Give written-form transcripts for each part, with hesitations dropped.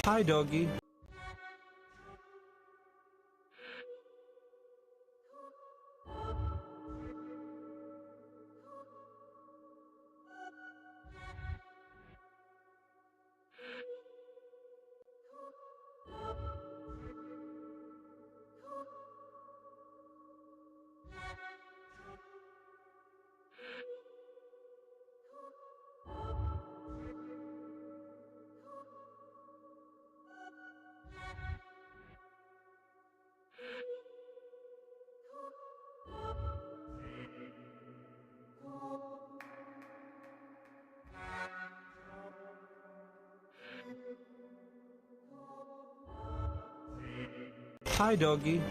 Hi, doggy. Hi, doggy.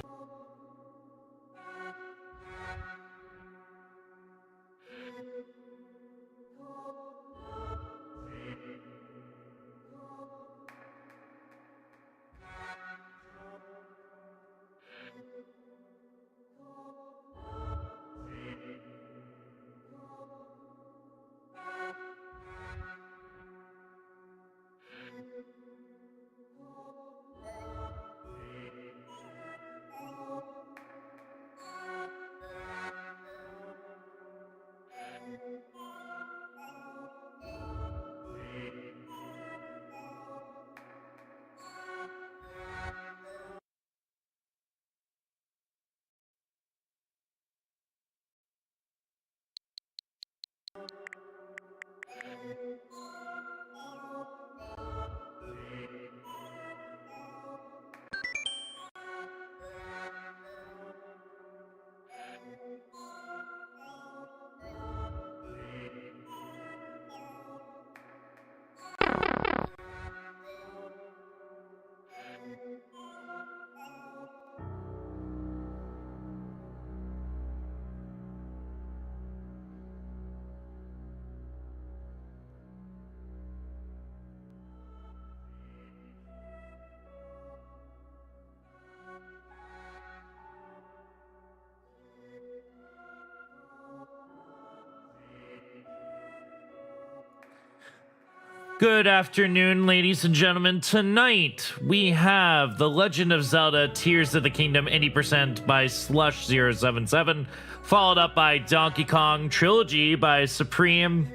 Good afternoon, ladies and gentlemen. Tonight we have The Legend of Zelda Tears of the Kingdom 80% by Slush077, followed up by Donkey Kong Trilogy by Supreme.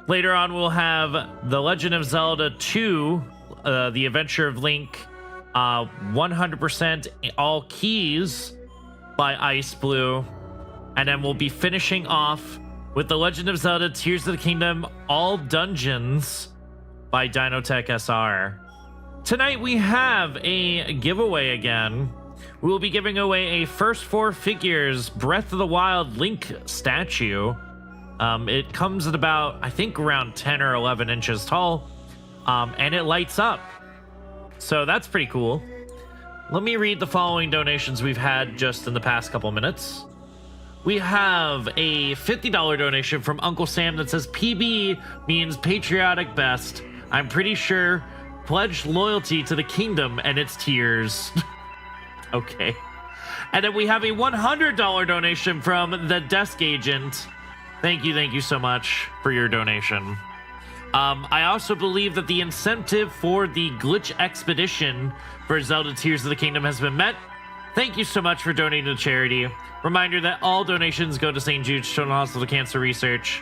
Later on we'll have The Legend of Zelda 2, The Adventure of Link, 100% all keys by Ice Blue. And then we'll be finishing off with The Legend of Zelda Tears of the Kingdom All Dungeons by Dinotech SR. Tonight we have a giveaway again. We will be giving away a first 4 figures Breath of the Wild Link statue. It comes at about, I think, around 10 or 11 inches tall, and it lights up. So that's pretty cool. Let me read the following donations we've had just in the past couple minutes. We have a $50 donation from Uncle Sam that says PB means patriotic best. I'm pretty sure pledge loyalty to the kingdom and its tears. Okay. And then we have a $100 donation from the desk agent. Thank you so much for your donation. I also believe that the incentive for the glitch expedition for Zelda Tears of the Kingdom has been met. Thank you so much for donating to charity. Reminder that all donations go to St. Jude's Children's Hospital Cancer Research.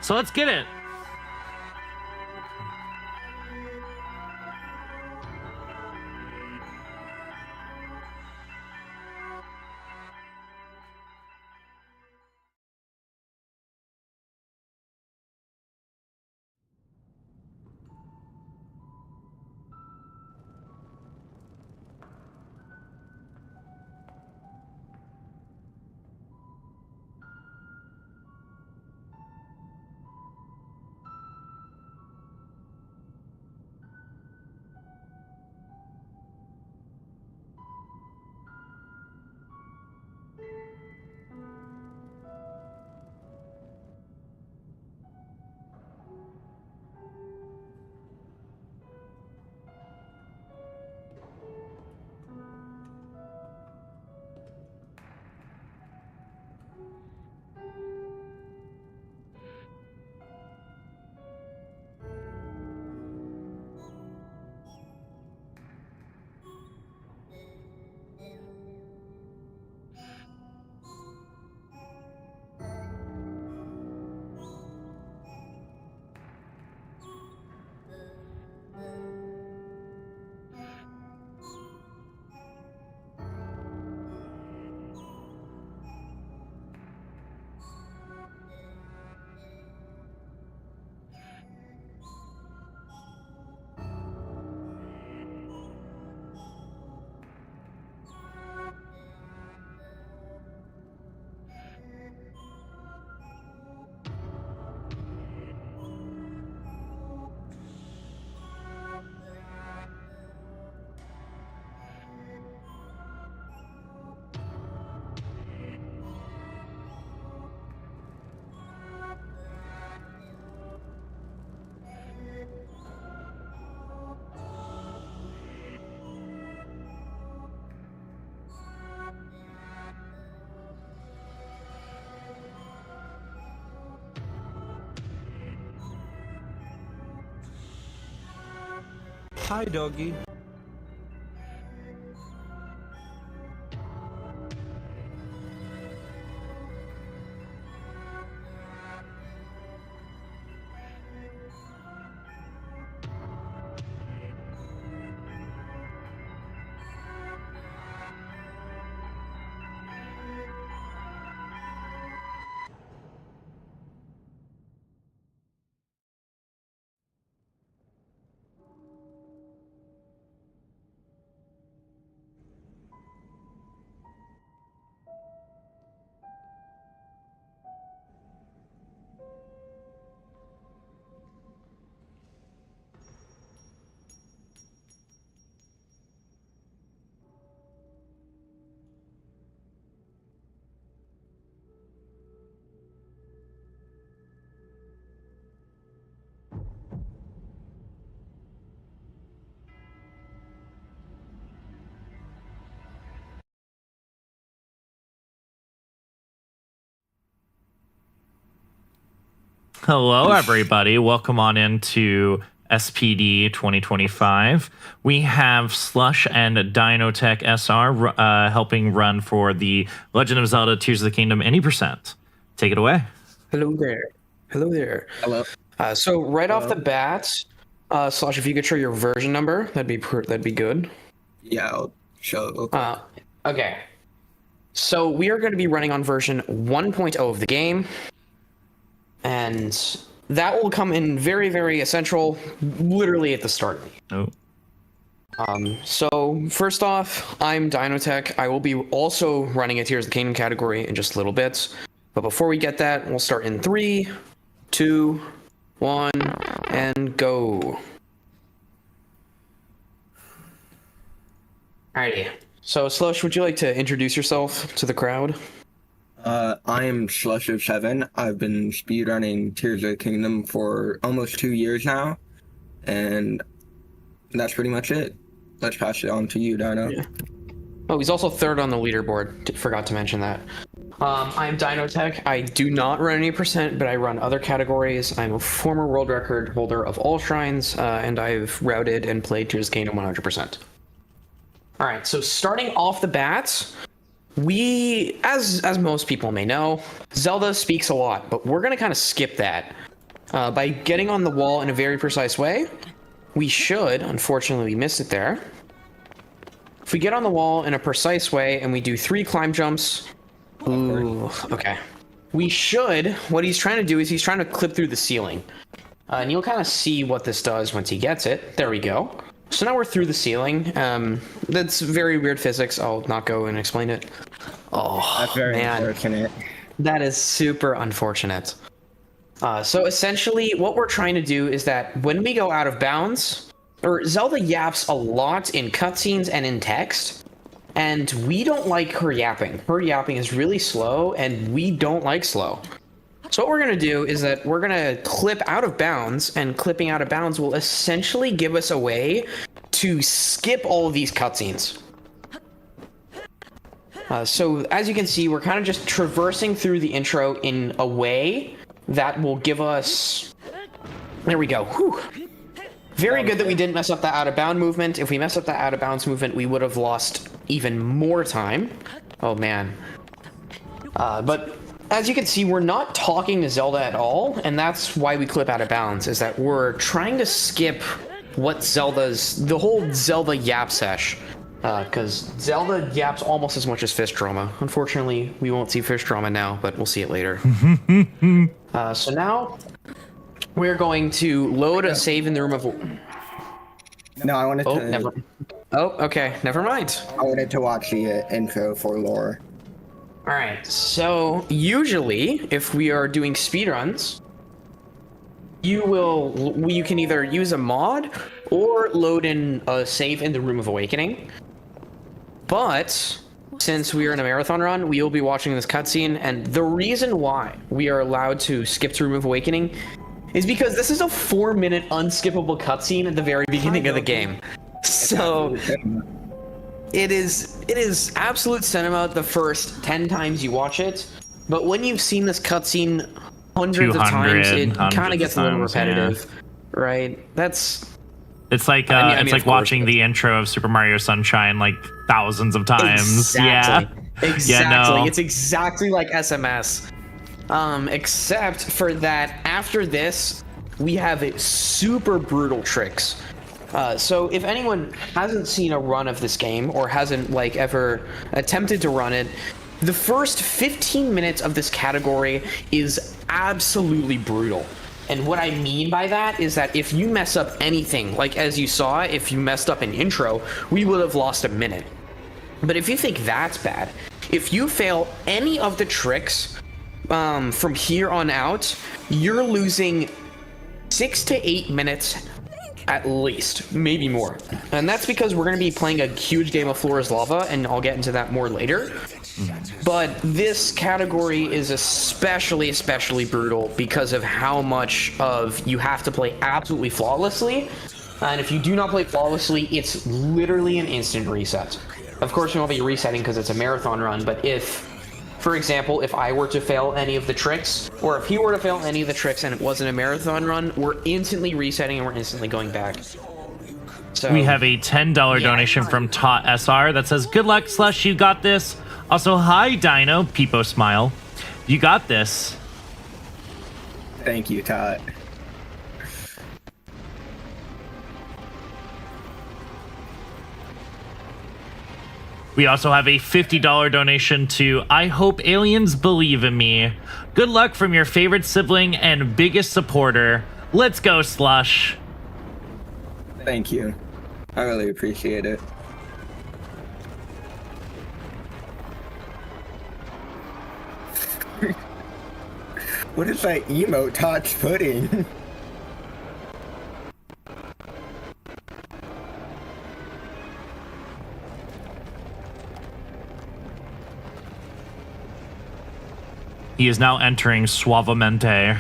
So let's get it. Hi, doggy. Hello, everybody. Welcome on into SPD 2025. We have Slush and Dinotech SR helping run for the Legend of Zelda Tears of the Kingdom any percent. Take it away. Hello there. Hello there. Hello. So right off the bat, Slush, if you could show your version number, that'd be good. Yeah, I'll show. Okay. So we are going to be running on version 1.0 of the game, and that will come in very, very essential, literally at the start. Oh. So first off, I'm Dinotech. I will be also running a Tears of the Kingdom category in just a little bit. But before we get that, we'll start in 3, 2, 1, and go. Alrighty. So Slush, would you like to introduce yourself to the crowd? I am Slush077. I've been speedrunning Tears of the Kingdom for almost 2 years now, and that's pretty much it. Let's pass it on to you, Dino. Yeah. Oh, he's also third on the leaderboard. Forgot to mention that. I'm Dinotech. I do not run any percent, but I run other categories. I'm a former world record holder of all shrines, and I've routed and played Tears of the Kingdom 100%. All right, so starting off the bat, we, as most people may know, Zelda speaks a lot, but we're going to kind of skip that. By getting on the wall in a very precise way, we should, unfortunately we missed it there. If we get on the wall in a precise way and we do 3 climb jumps, ooh, okay. We should, what he's trying to do is he's trying to clip through the ceiling. And you'll kind of see what this does once he gets it. There we go. So now we're through the ceiling. That's very weird physics. I'll not go and explain it. Oh, That's very unfortunate. That is super unfortunate. So essentially, what we're trying to do is that when we go out of bounds, or Zelda yaps a lot in cutscenes and in text, and we don't like her yapping. Her yapping is really slow, and we don't like slow. So what we're going to do is that we're going to clip out of bounds, and clipping out of bounds will essentially give us a way to skip all of these cutscenes. So as you can see, we're kind of just traversing through the intro in a way that will give us... There we go. Whew. Very good that we didn't mess up that out-of-bound movement. If we messed up that out-of-bounds movement, we would have lost even more time. Oh, man. But as you can see, we're not talking to Zelda at all, and that's why we clip out of bounds, is that we're trying to skip what the whole Zelda yap sesh. Because Zelda yaps almost as much as Fish Drama. Unfortunately, we won't see Fish Drama now, but we'll see it later. So now, we're going to load a save in the room of... No, I wanted to... Oh, okay, never mind. I wanted to watch the intro for lore. Alright, so usually, if we are doing speedruns, you can either use a mod or load in a save in the Room of Awakening. But since we are in a marathon run, we will be watching this cutscene, and the reason why we are allowed to skip to Room of Awakening is because this is a 4-minute unskippable cutscene at the very beginning of the game. So it is absolute cinema the first 10 times you watch it, but when you've seen this cutscene hundreds of times, it kind of gets a little repetitive, right? It's like it's like watching the intro of Super Mario Sunshine like thousands of times. Exactly. Yeah. Exactly. Yeah, no. It's exactly like SMS. Except for that after this, we have super brutal tricks. So if anyone hasn't seen a run of this game or hasn't like ever attempted to run it, the first 15 minutes of this category is absolutely brutal. And what I mean by that is that if you mess up anything, like as you saw, if you messed up an intro, we would have lost a minute. But if you think that's bad, if you fail any of the tricks from here on out, you're losing 6 to 8 minutes at least, maybe more. And that's because we're going to be playing a huge game of Floor is Lava, and I'll get into that more later. But this category is especially brutal because of how much of you have to play absolutely flawlessly. And if you do not play flawlessly, it's literally an instant reset. Of course, we won't be resetting because it's a marathon run, but if for example, if I were to fail any of the tricks, or if he were to fail any of the tricks and it wasn't a marathon run, we're instantly resetting and we're instantly going back. So We have a $10 donation from Tot SR that says, "Good luck, Slush. You got this." Also, hi, Dino. Peepo smile. You got this. Thank you, Todd. We also have a $50 donation to I Hope Aliens Believe in Me. Good luck from your favorite sibling and biggest supporter. Let's go, Slush. Thank you. I really appreciate it. What is that emote Todd's pudding? He is now entering Suavemente.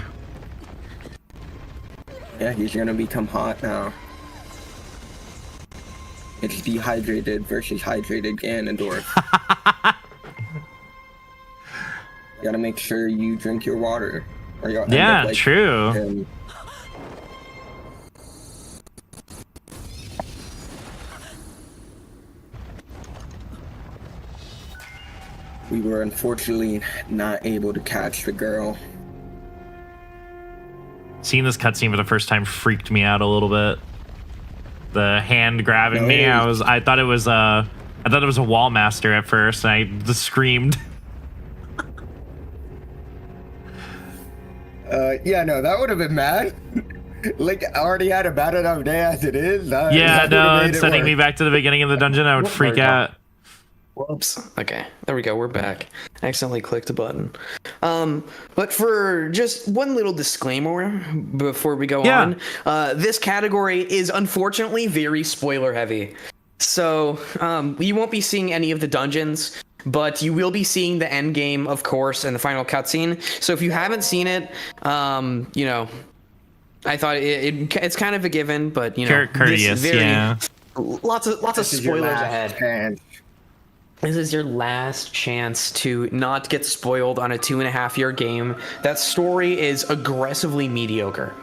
Yeah, he's gonna become hot now. It's dehydrated versus hydrated Ganondorf. You gotta make sure you drink your water, or you'll end Yeah, up like true. him. We were unfortunately not able to catch the girl. Seeing this cutscene for the first time freaked me out a little bit. The hand grabbing me, I thought it was a wall master at first, and I just screamed. Yeah, no, that would have been mad. Like, I already had a bad enough day as it is. Yeah, no, it's sending me back to the beginning of the dungeon. I would freak out. Whoops. Okay, there we go. We're back. I accidentally clicked a button. But for just one little disclaimer before we go on, this category is unfortunately very spoiler heavy. So you won't be seeing any of the dungeons, but you will be seeing the end game, of course, and the final cutscene. So if you haven't seen it, you know, I thought it's kind of a given, but you know, courteous, yeah. Lots of spoilers ahead. Hand. This is your last chance to not get spoiled on a 2.5-year game. That story is aggressively mediocre.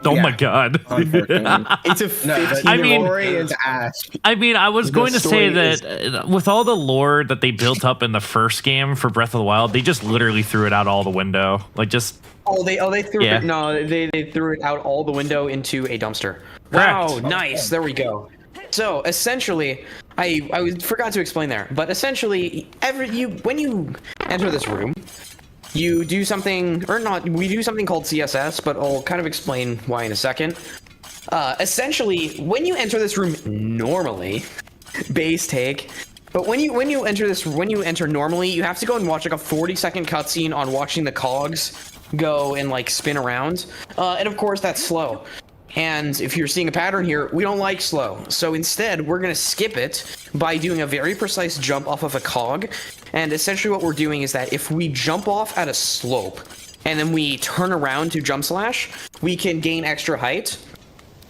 Oh my god. It's a 15 I mean, story is ass. I mean, I was going to say story that with all the lore that they built up in the first game for Breath of the Wild, they just literally threw it out all the window. Like just they threw Yeah. it. No, they threw it out all the window into a dumpster. Wow, Correct. nice. There we go. So essentially, I forgot to explain there, but essentially, when you enter this room, you do something, or not, we do something called CSS, but I'll kind of explain why in a second. Essentially, when you enter this room normally, base take, but when you enter normally, you have to go and watch like a 40-second cutscene on watching the cogs go and like spin around, and of course that's slow. And if you're seeing a pattern here, we don't like slow. So instead, we're going to skip it by doing a very precise jump off of a cog. And essentially what we're doing is that if we jump off at a slope and then we turn around to jump slash, we can gain extra height.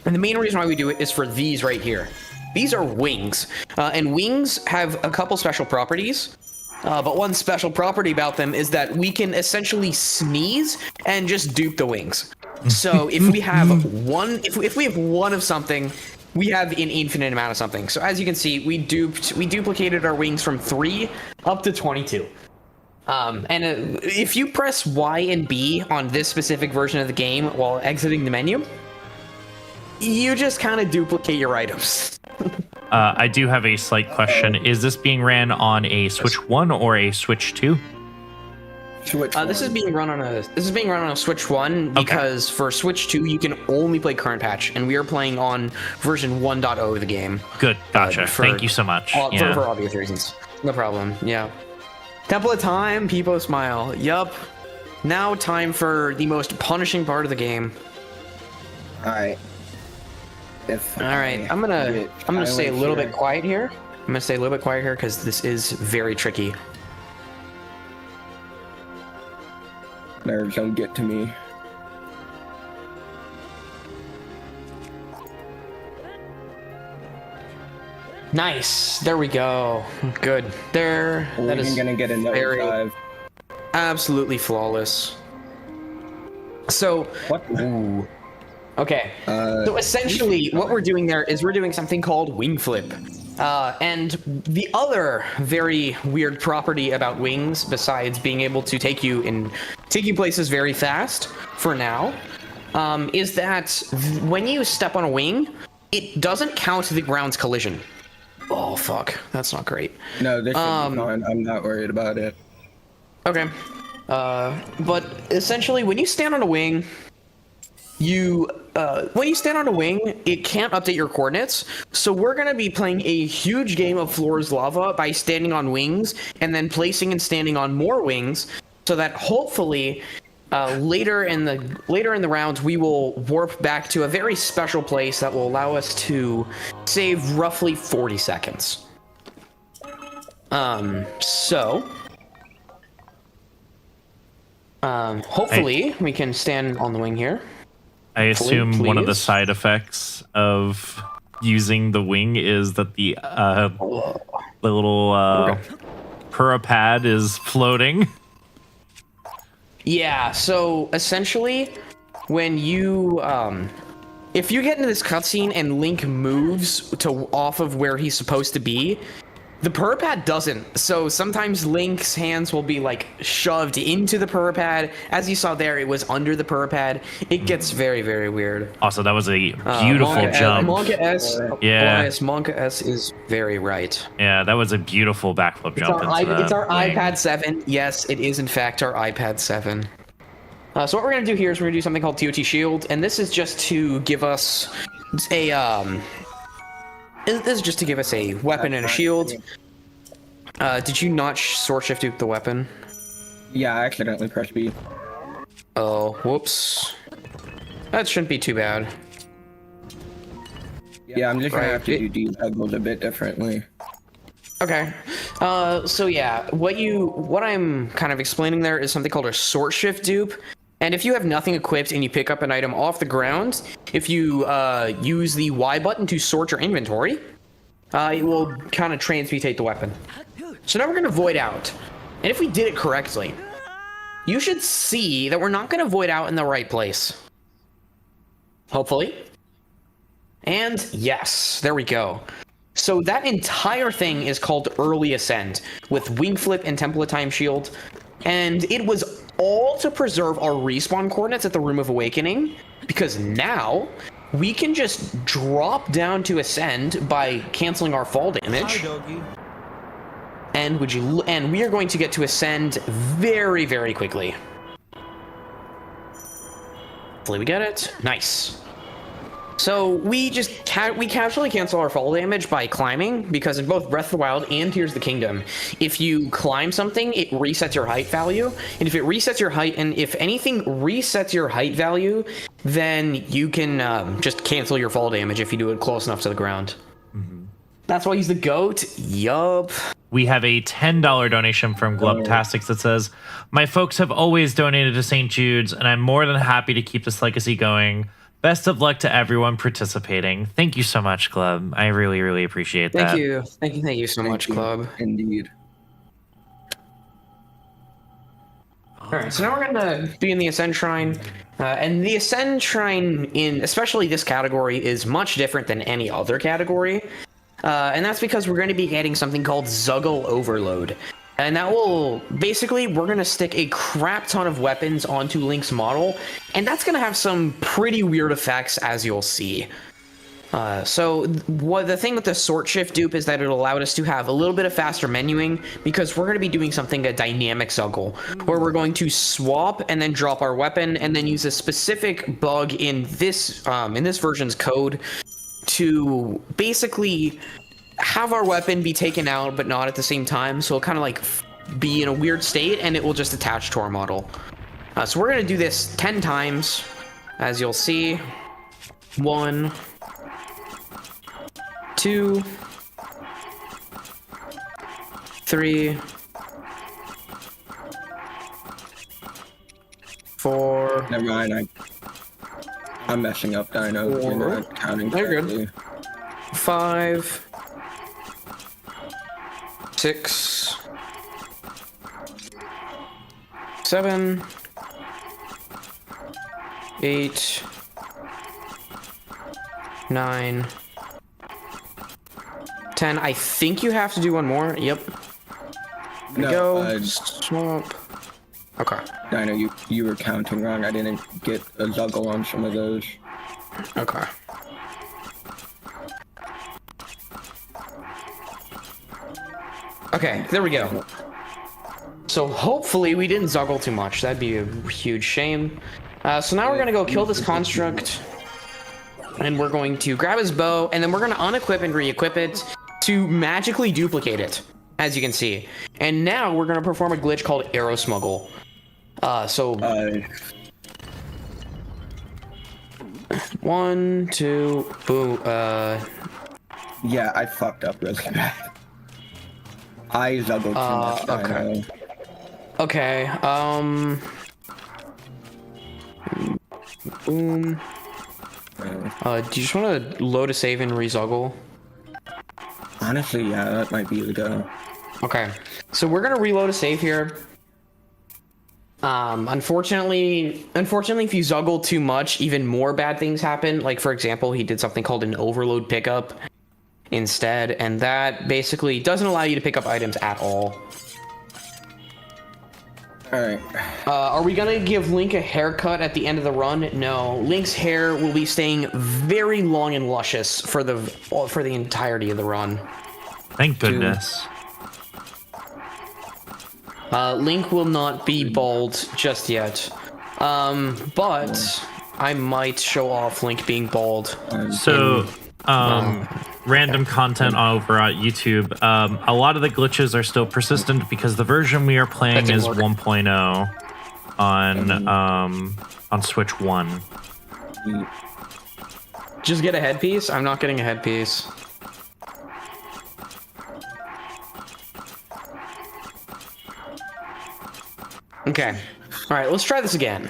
And the main reason why we do it is for these right here. These are wings. And wings have a couple special properties. But one special property about them is that we can essentially sneeze and just dupe the wings. So if we have one, if we have one of something, we have an infinite amount of something. So as you can see, we duplicated our wings from 3 up to 22. And if you press Y and B on this specific version of the game while exiting the menu, you just kind of duplicate your items. I do have a slight question. Is this being ran on a Switch 1 or a Switch 2? This is being run on a Switch 1 because for Switch 2 you can only play current patch, and we are playing on version 1.0 of the game. Good, gotcha. Thank you so much. For obvious reasons. No problem. Yeah. Temple of Time, Peepo smile. Yup. Now time for the most punishing part of the game. All right. I'm gonna stay a little bit quiet here. I'm gonna stay a little bit quiet here because this is very tricky. Nerves don't get to me. Nice. There we go. Good. There. We're That is gonna get a very. dive. Absolutely flawless. So, What? ooh. Okay. So essentially, what we're doing there is we're doing something called wing flip. And the other very weird property about wings, besides being able to take you places very fast, for now, is that when you step on a wing, it doesn't count the ground's collision. Oh fuck, that's not great. No, this should be fine. I'm not worried about it. Okay. But essentially, when you stand on a wing, it can't update your coordinates. So we're going to be playing a huge game of Floor's Lava by standing on wings and then placing and standing on more wings, so that hopefully later in the round we will warp back to a very special place that will allow us to save roughly 40 seconds. Hopefully we can stand on the wing here. I assume one of the please. side effects of using the wing is that the little Pura pad is floating. Yeah, so essentially, when you, if you get into this cutscene and Link moves off of where he's supposed to be, the Pura pad doesn't. So sometimes Link's hands will be like shoved into the Pura pad. As you saw there, it was under the Pura pad. It gets very, very weird. Also, that was a beautiful jump. Monka S, Yeah. Elias, Monka S is very right. Yeah, that was a beautiful backflip jump. It's our wing. iPad 7. Yes, it is in fact our iPad 7. So what we're going to do here is we're going to do something called TOT Shield, and this is just to give us a weapon and a shield. Did you not sword shift dupe the weapon? Yeah, I accidentally pressed B. Oh, whoops. That shouldn't be too bad. Yeah, I'm just gonna Right. have to do these angles a bit differently. Okay. So yeah, what I'm kind of explaining there is something called a sword shift dupe. And if you have nothing equipped and you pick up an item off the ground, if you use the Y button to sort your inventory, it will kind of transmutate the weapon. So now we're going to void out. And if we did it correctly, you should see that we're not going to void out in the right place. Hopefully. And yes, there we go. So that entire thing is called Early Ascend, with Wing Flip and Temple of Time Shield. And it was all to preserve our respawn coordinates at the Room of Awakening, because now we can just drop down to Ascend by canceling our fall damage. Hi, doggy. And we are going to get to Ascend very, very quickly. Hopefully we get it. Nice. So we just we casually cancel our fall damage by climbing, because in both Breath of the Wild and Tears of the Kingdom, if you climb something, it resets your height value. And if it resets your height, and if anything resets your height value, then you can just cancel your fall damage if you do it close enough to the ground. That's why I use the goat. Yup. We have a $10 donation from Glubtastics that says, "My folks have always donated to St. Jude's, and I'm more than happy to keep this legacy going. Best of luck to everyone participating." Thank you so much, Glub. I really, really appreciate that. Thank you so much, Club. Indeed. All right, so now we're gonna be in the Ascend Shrine, and the Ascend Shrine in especially this category is much different than any other category, and that's because we're going to be getting something called Zuggle Overload. And that will, basically, we're going to stick a crap ton of weapons onto Link's model, and that's going to have some pretty weird effects, as you'll see. So the thing with the sort shift dupe is that it allowed us to have a little bit of faster menuing, because we're going to be doing something, a dynamic Zuggle, where we're going to swap and then drop our weapon, and then use a specific bug in this version's code to basically have our weapon be taken out but not at the same time, so it'll kind of like be in a weird state and it will just attach to our model. So we're going to do this 10 times, as you'll see. 1, 2, 3, 4. Never mind, I'm messing up, Dino. You're not counting They're good. correctly. 5, 6, 7, 8, 9, 10. I think you have to do one more. Yep. No, Go. Swamp. Okay. I know you were counting wrong. I didn't get a juggle on some of those. Okay. Okay, there we go. So hopefully we didn't zuggle too much. That'd be a huge shame. So now we're gonna go kill this construct. And we're going to grab his bow, and then we're gonna unequip and re-equip it to magically duplicate it, as you can see. And now we're gonna perform a glitch called Arrow Smuggle. One, two, boo, Yeah, I fucked up really bad. I juggled too much. okay. Okay, boom. Do you just want to load a save and rezuggle? Honestly, yeah, that might be the go. Okay, so we're gonna reload a save here. Unfortunately, if you zuggle too much, even more bad things happen. Like, for example, he did something called an overload pickup instead, and that basically doesn't allow you to pick up items at all. Alright. Are we gonna give Link a haircut at the end of the run? No. Link's hair will be staying very long and luscious for the entirety of the run. Thank goodness. Link will not be bald just yet. But I might show off Link being bald. So, random content over at YouTube. A lot of the glitches are still persistent because the version we are playing is 1.0 on Switch 1. Just get a headpiece? I'm not getting a headpiece. Okay. All right, let's try this again.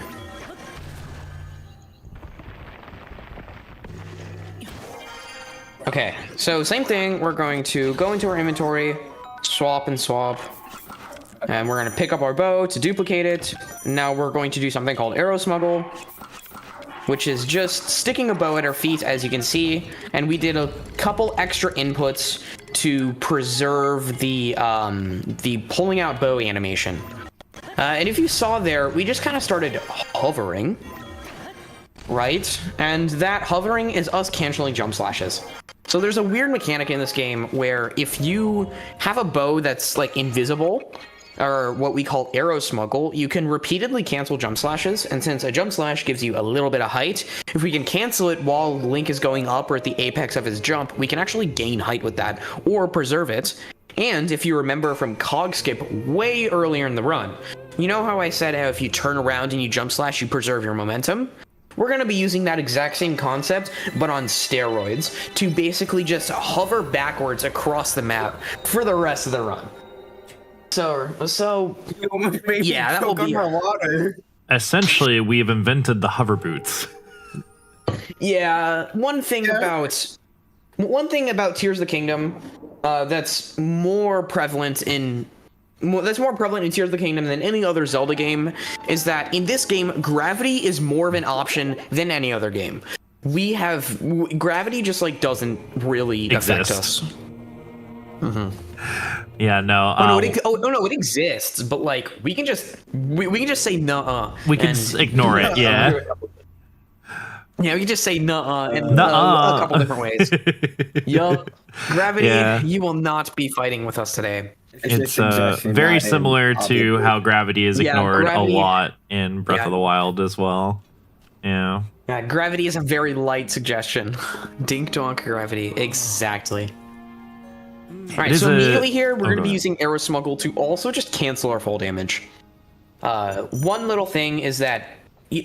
Okay, so same thing. We're going to go into our inventory, swap and swap, and we're going to pick up our bow to duplicate it. Now we're going to do something called Arrow Smuggle, which is just sticking a bow at our feet, as you can see, and we did a couple extra inputs to preserve the pulling out bow animation. And if you saw there, we just kind of started hovering, right? And that hovering is us canceling jump slashes. So there's a weird mechanic in this game where if you have a bow that's like invisible, or what we call arrow smuggle, you can repeatedly cancel jump slashes. And since a jump slash gives you a little bit of height, if we can cancel it while Link is going up or at the apex of his jump, we can actually gain height with that or preserve it. And if you remember from Cog Skip way earlier in the run, you know how I said how if you turn around and you jump slash, you preserve your momentum? We're going to be using that exact same concept, but on steroids, to basically just hover backwards across the map for the rest of the run. So yeah, that will be water. Essentially, we've invented the hover boots. Yeah, one thing about Tears of the Kingdom that's more prevalent in Tears of the Kingdom than any other Zelda game is that in this game, gravity is more of an option than any other game. Gravity just like doesn't really affect us. Mm-hmm. Yeah, no. It exists, but like we can just say nuh-uh. We can ignore it. Yeah. Yeah, we can just say nuh-uh in a couple different ways. Yup. Gravity, you will not be fighting with us today. It's very similar to how gravity is ignored a lot in Breath of the Wild as well. Yeah. Yeah, gravity is a very light suggestion. Dink donk gravity. Exactly. Alright, so immediately here, we're going to be using Arrow Smuggle to also just cancel our fall damage. One little thing is that...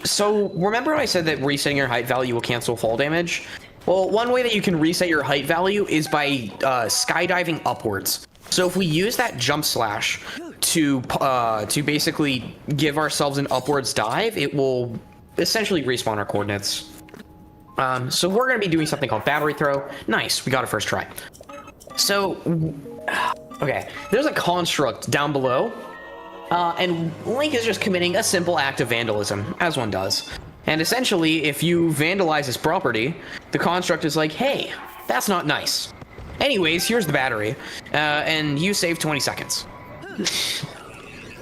So, remember I said that resetting your height value will cancel fall damage? Well, one way that you can reset your height value is by skydiving upwards. So if we use that jump slash to basically give ourselves an upwards dive, it will essentially respawn our coordinates. So we're going to be doing something called battery throw. Nice, we got it first try. So, okay, there's a construct down below, And Link is just committing a simple act of vandalism, as one does. And essentially, if you vandalize his property, the construct is like, hey, that's not nice. Anyways, here's the battery, and you save 20 seconds.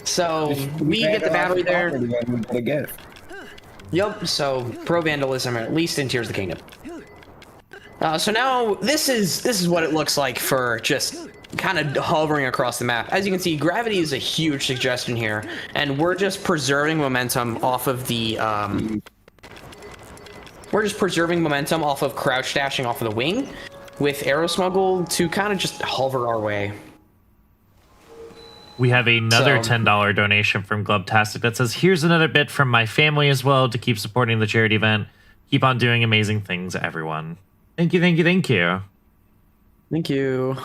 So we get the battery there. Yep, so pro vandalism, at least in Tears of the Kingdom. So now this is what it looks like for just kind of hovering across the map. As you can see, gravity is a huge suggestion here, and we're just preserving momentum off of the crouch dashing off of the wing with arrow smuggle to kind of just hover our way. We have another $10 donation from Glubtastic that says, here's another bit from my family as well to keep supporting the charity event. Keep on doing amazing things, everyone. Thank you, thank you, thank you. Thank you.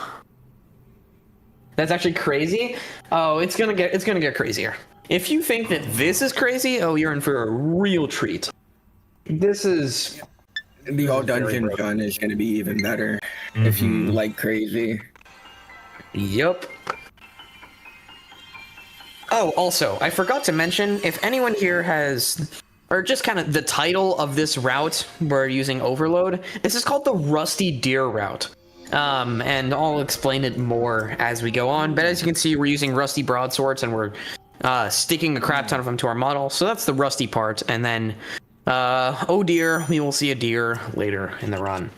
That's actually crazy. Oh, it's gonna get crazier. If you think that this is crazy, oh, you're in for a real treat. This is the all dungeon run is gonna be even better if you like crazy. Yup. Oh, also, I forgot to mention, if anyone here has, or just kind of the title of this route we're using Overload, this is called the Rusty Deer route. And I'll explain it more as we go on, but as you can see, we're using rusty broadswords and we're sticking a crap ton of them to our model, so that's the rusty part, and then, oh dear, we will see a deer later in the run.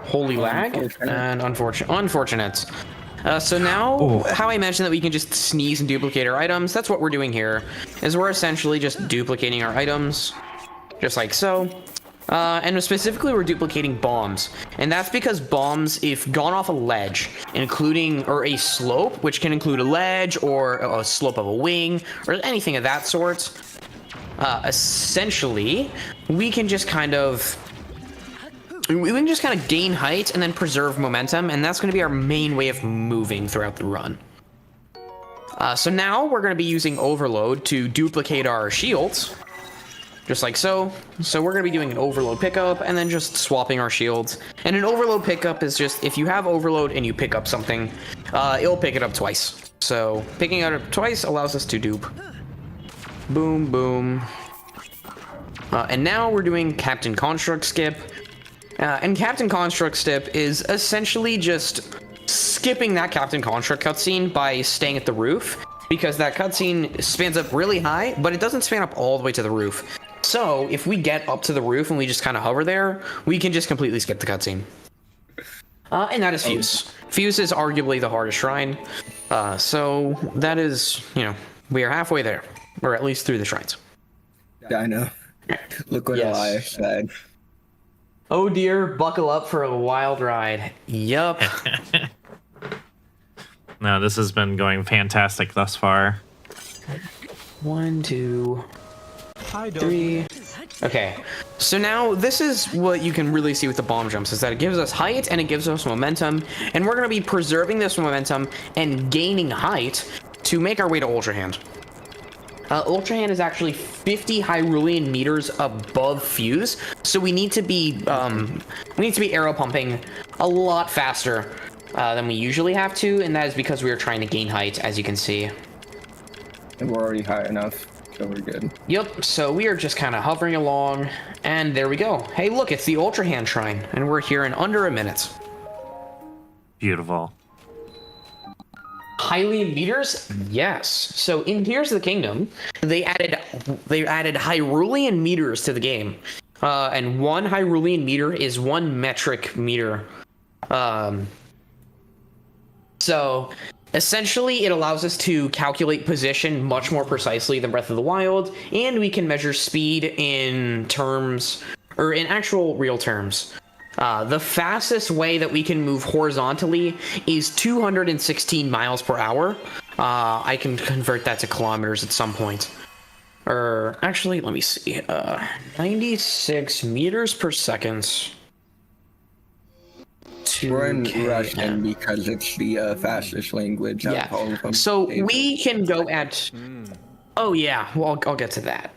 Holy lag and unfortunate. So now, how I mentioned that we can just sneeze and duplicate our items, that's what we're doing here, is we're essentially just duplicating our items, just like so. And specifically, we're duplicating bombs, and that's because bombs, if gone off a ledge, or a slope, which can include a ledge or a slope of a wing, or anything of that sort, essentially, we can just kind of gain height and then preserve momentum, and that's going to be our main way of moving throughout the run. So now we're going to be using Overload to duplicate our shields, just like so. So we're going to be doing an Overload pickup and then just swapping our shields. And an Overload pickup is just, if you have Overload and you pick up something, it'll pick it up twice. So picking it up twice allows us to dupe. Boom, boom. And now we're doing Captain Construct Skip. And Captain Construct Skip is essentially just skipping that Captain Construct cutscene by staying at the roof, because that cutscene spans up really high, but it doesn't span up all the way to the roof. So if we get up to the roof and we just kind of hover there, we can just completely skip the cutscene. And that is Fuse. Fuse is arguably the hardest shrine. So that is, we are halfway there, or at least through the shrines. I know. Look what I said. Oh dear, buckle up for a wild ride. Yup. No, this has been going fantastic thus far. 1, 2, 3. Okay, so now this is what you can really see with the bomb jumps, is that it gives us height and it gives us momentum, and we're going to be preserving this momentum and gaining height to make our way to Ultra Hand. Ultra Hand is actually 50 Hyrulean meters above Fuse, so we need to be arrow pumping a lot faster than we usually have to, and that is because we are trying to gain height, as you can see. And we're already high enough, so we're good. Yep, so we are just kind of hovering along, and there we go. Hey, look, it's the Ultra Hand Shrine, and we're here in under a minute. Beautiful. Hyrulean meters? Yes. So in Tears of the Kingdom, they added Hyrulean meters to the game. And 1 Hyrulean meter is 1 metric meter. So essentially it allows us to calculate position much more precisely than Breath of the Wild, and we can measure speed in terms, or in actual real terms. The fastest way that we can move horizontally is 216 miles per hour. I can convert that to kilometers at some point. Or actually, let me see. 96 meters per second. We're in Russian because it's the fastest language out of all of them. So we can go at... Oh yeah, well, I'll get to that.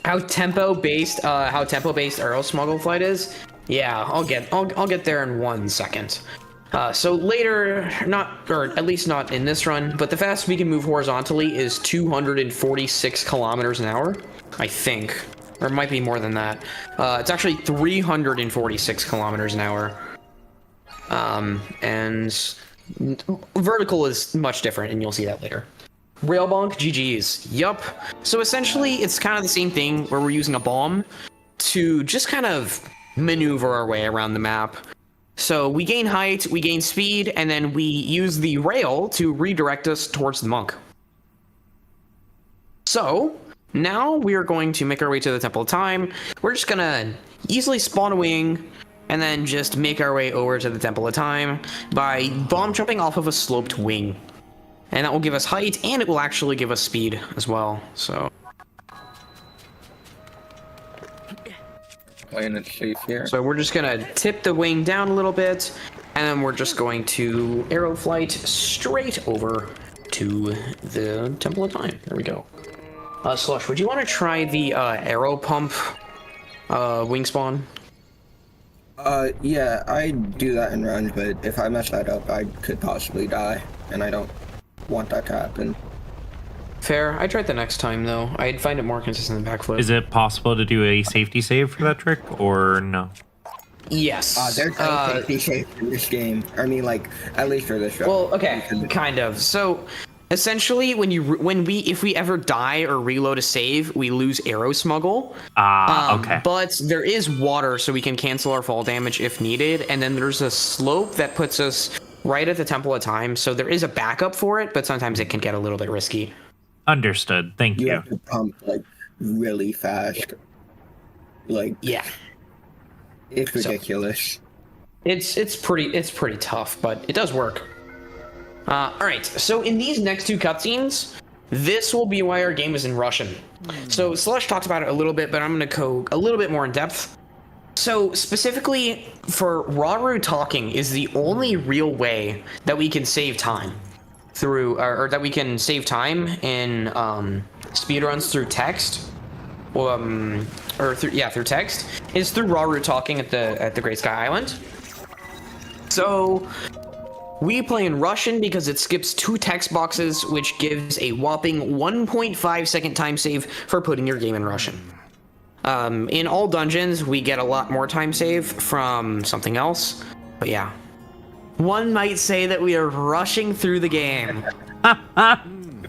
how tempo based arrow smuggle flight is. Yeah, I'll get there in 1 second. So later, or at least not in this run, but the fastest we can move horizontally is 246 kilometers an hour, I think, or it might be more than that. It's actually 346 kilometers an hour. And vertical is much different, and you'll see that later. Rail bonk, GG's. Yup. So essentially, it's kind of the same thing where we're using a bomb to just kind of maneuver our way around the map. So we gain height, we gain speed, and then we use the rail to redirect us towards the monk. So now we are going to make our way to the Temple of Time. We're just gonna easily spawn a wing and then just make our way over to the Temple of Time by bomb jumping off of a sloped wing. And that will give us height, and it will actually give us speed as well, so. Playing it safe here. So we're just gonna tip the wing down a little bit, and then we're just going to arrow flight straight over to the Temple of Time. There we go. Slush, would you want to try the arrow pump wing spawn? Yeah, I do that in runs, but if I mess that up, I could possibly die, and I don't want that to happen. Fair. I tried the next time, though. I'd find it more consistent than backflip. Is it possible to do a safety save for that trick, or no? Yes. There's no safety safe in this game. I mean, like, at least for this run. Well, okay, kind of. So, essentially, if we ever die or reload a save, we lose arrow smuggle. Okay. But there is water, so we can cancel our fall damage if needed, and then there's a slope that puts us right at the Temple of Time, so there is a backup for it, but sometimes it can get a little bit risky. Understood. Thank you. You have to pump, like, really fast. Like, Yeah. it's ridiculous. It's pretty tough, but it does work. Alright, so in these next two cutscenes, this will be why our game is in Russian. So Slush talked about it a little bit, but I'm going to go a little bit more in depth. So specifically for Raru talking is the only real way that we can save time through, or that we can save time in speedruns through text, through text, is through Raru talking at the Great Sky Island. So we play in Russian because it skips 2 text boxes, which gives a whopping 1.5 second time save for putting your game in Russian. In all dungeons, we get a lot more time save from something else, but yeah. One might say that we are rushing through the game.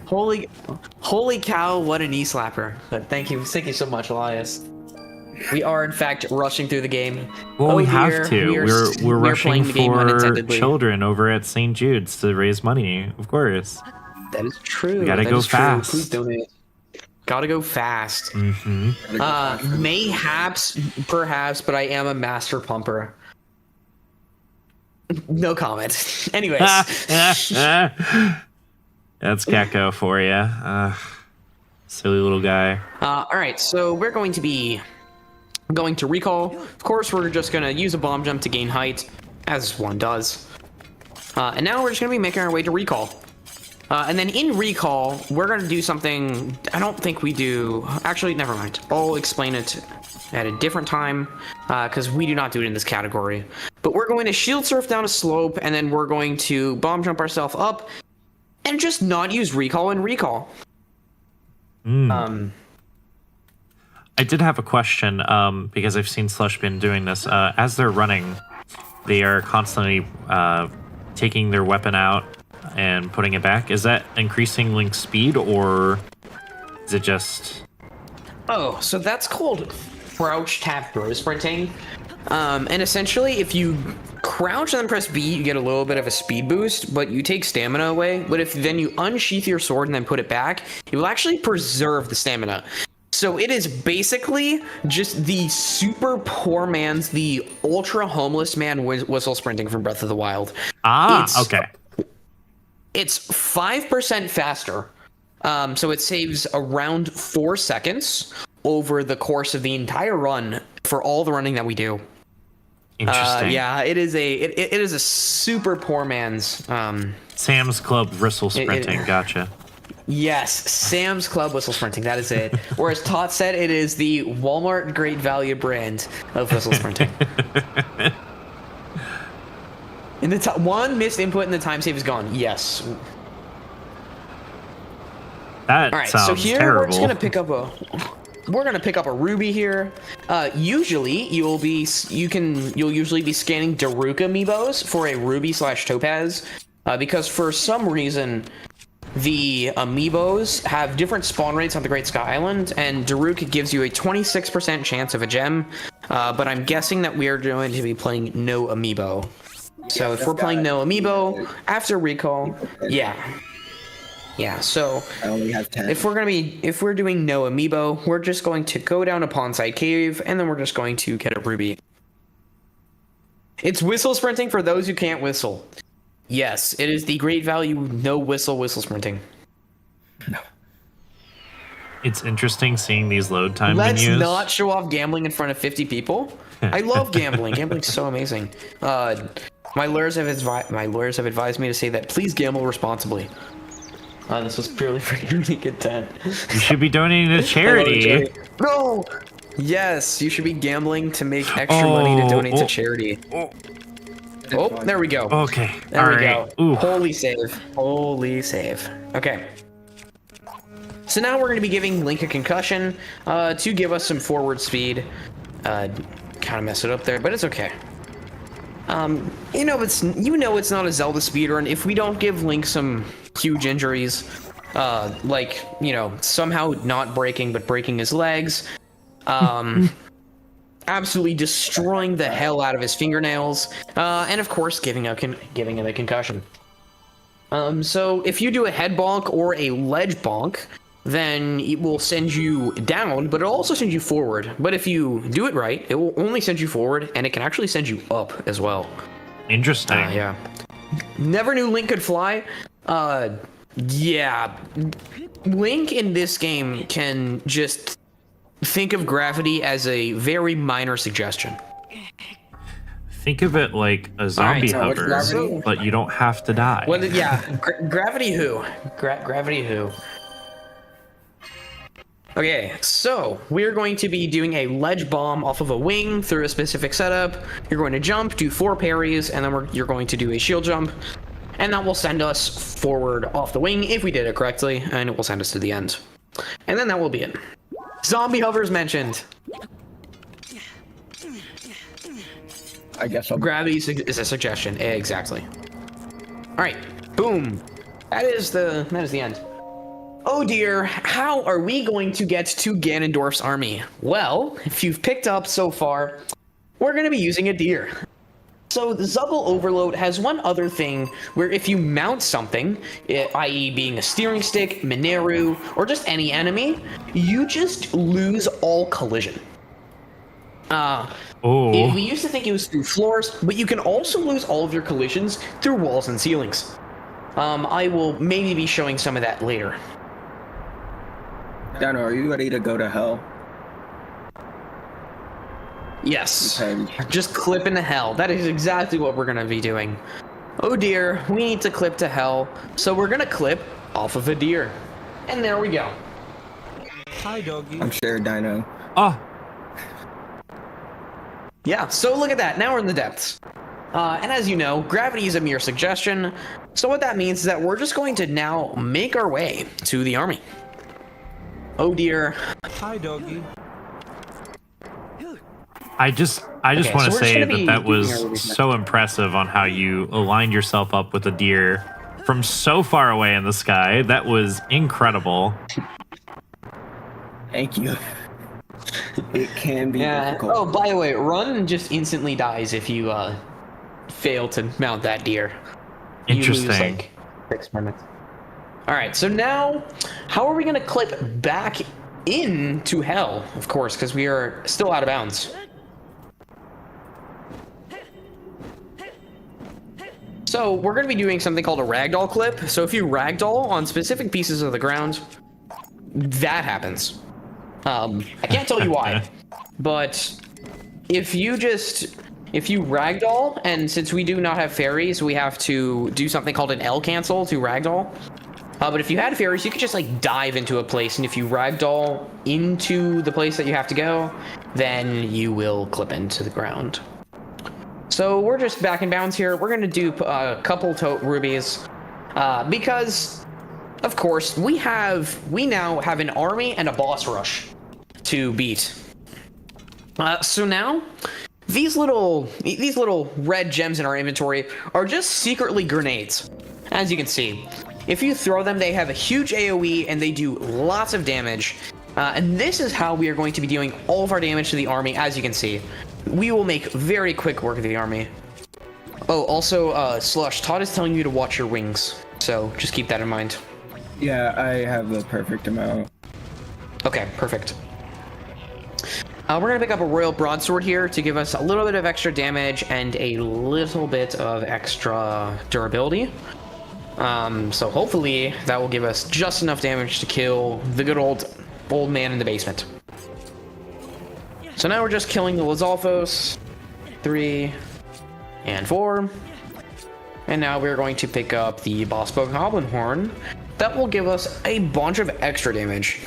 Holy cow, what a knee slapper. But thank you so much, Elias. We are, in fact, rushing through the game. Well, we have to. We're rushing playing the game for unintendedly. children over at St. Jude's to raise money, of course. That is true. We gotta go fast. Please donate. Gotta go fast. Mm-hmm. Mayhaps, perhaps, but I am a master pumper. No comment. Anyways. That's Gecko for you. Silly little guy. Alright, so we're going to be going to recall. Of course, we're just going to use a bomb jump to gain height, as one does. And now we're just going to be making our way to recall. And then in recall, we're going to do something I don't think we do. Actually, never mind. I'll explain it at a different time, because we do not do it in this category. But we're going to shield surf down a slope, and then we're going to bomb jump ourselves up, and just not use recall in recall. I did have a question, because I've seen Slush been doing this. As they're running, they are constantly taking their weapon out and putting it back. Is that increasing Link's speed, or is it just... Oh, so that's called crouch tap throw sprinting. And essentially, if you crouch and then press B, you get a little bit of a speed boost, but you take stamina away. But if then you unsheath your sword and then put it back, it will actually preserve the stamina. So it is basically just the super poor man's, the ultra homeless man whistle sprinting from Breath of the Wild. Okay. It's 5% faster. So it saves around 4 seconds over the course of the entire run for all the running that we do. Interesting. Yeah, it is a super poor man's Sam's Club bristle sprinting. Gotcha. Yes, Sam's Club whistle sprinting. That is it. Or as Todd said, it is the Walmart Great Value brand of whistle sprinting. In the one missed input and the time save is gone. Yes. That All right. sounds So here terrible. we're just gonna pick up a. We're gonna pick up a ruby here. Usually you'll usually be scanning Daruk amiibos for a ruby/topaz, because for some reason the amiibos have different spawn rates on the Great Sky Island, and Daruk gives you a 26% chance of a gem. But I'm guessing that we are going to be playing no amiibo. So if we're playing no amiibo after recall, yeah. So I only have 10. if we're doing no amiibo, we're just going to go down a Pondside Cave, and then we're just going to get a ruby. It's whistle sprinting for those who can't whistle. Yes, it is the great value no whistle sprinting. It's interesting seeing these load time Let's menus. not show off gambling in front of 50 people. I love gambling. Gambling's so amazing. My lawyers have advised me to say that please gamble responsibly. This was purely for unique intent. You should be donating to charity. No! Yes, you should be gambling to make extra money to donate to charity. Oh, there we go. Okay. There we Alright. go. Ooh. Holy save. Holy save. Okay. So now we're going to be giving Link a concussion to give us some forward speed. Kind of mess it up there, but it's okay. You know it's not a Zelda speedrun if we don't give Link some huge injuries, like, you know, somehow not breaking but breaking his legs, absolutely destroying the hell out of his fingernails, and of course giving him a concussion. So if you do a head bonk or a ledge bonk, then it will send you down, but it'll also send you forward. But if you do it right, it will only send you forward, and it can actually send you up as well. Interesting. Yeah. Never knew Link could fly. Yeah. Link in this game can just think of gravity as a very minor suggestion. Think of it like a zombie so what's hover, gravity? but you don't have to die. Gravity who? Gravity who? Okay, so we're going to be doing a ledge bomb off of a wing through a specific setup. You're going to jump, do 4 parries, and then you're going to do a shield jump. And that will send us forward off the wing if we did it correctly, and it will send us to the end. And then that will be it. Zombie hovers mentioned. I guess I'll... Gravity is a suggestion. Exactly. All right. Boom. That is the end. Oh dear, how are we going to get to Ganondorf's army? Well, if you've picked up so far, we're going to be using a deer. So the Zubble Overload has one other thing where if you mount something, i.e. being a steering stick, Mineru, or just any enemy, you just lose all collision. We used to think it was through floors, but you can also lose all of your collisions through walls and ceilings. I will maybe be showing some of that later. Dano, are you ready to go to hell? Yes. Okay. Just clip into hell. That is exactly what we're going to be doing. Oh dear, we need to clip to hell. So we're going to clip off of a deer. And there we go. Hi, doggy. I'm sure, Dino. Oh, Yeah, so look at that. Now we're in the depths. And as you know, gravity is a mere suggestion. So what that means is that we're just going to now make our way to the army. Oh dear. Hi, doggy. I just Okay, want to so we're just say gonna be that doing our was rubies so impressive on how you aligned yourself up with a deer from so far away in the sky. That was incredible. Thank you. It can be difficult. Oh, by the way, run just instantly dies if you fail to mount that deer. Interesting. You lose like 6 minutes. All right, so now how are we going to clip back into hell? Of course, because we are still out of bounds. So we're going to be doing something called a ragdoll clip. So if you ragdoll on specific pieces of the ground, that happens. I can't tell you why, but if you ragdoll, and since we do not have fairies, we have to do something called an L cancel to ragdoll. But if you had fairies, you could just like dive into a place, and if you ragdoll into the place that you have to go, then you will clip into the ground. So we're just back in bounds here. We're gonna do a couple tote rubies, because, of course, we now have an army and a boss rush to beat. So now, these little red gems in our inventory are just secretly grenades, as you can see. If you throw them, they have a huge AoE and they do lots of damage. And this is how we are going to be doing all of our damage to the army, as you can see. We will make very quick work of the army. Oh, also, Slush, Todd is telling you to watch your wings, so just keep that in mind. Yeah, I have the perfect amount. Okay, perfect. We're going to pick up a Royal Broadsword here to give us a little bit of extra damage and a little bit of extra durability. So hopefully that will give us just enough damage to kill the good old man in the basement. So now we're just killing the Lizalfos, 3 and 4. And now we're going to pick up the Bossbow Goblin Horn. That will give us a bunch of extra damage.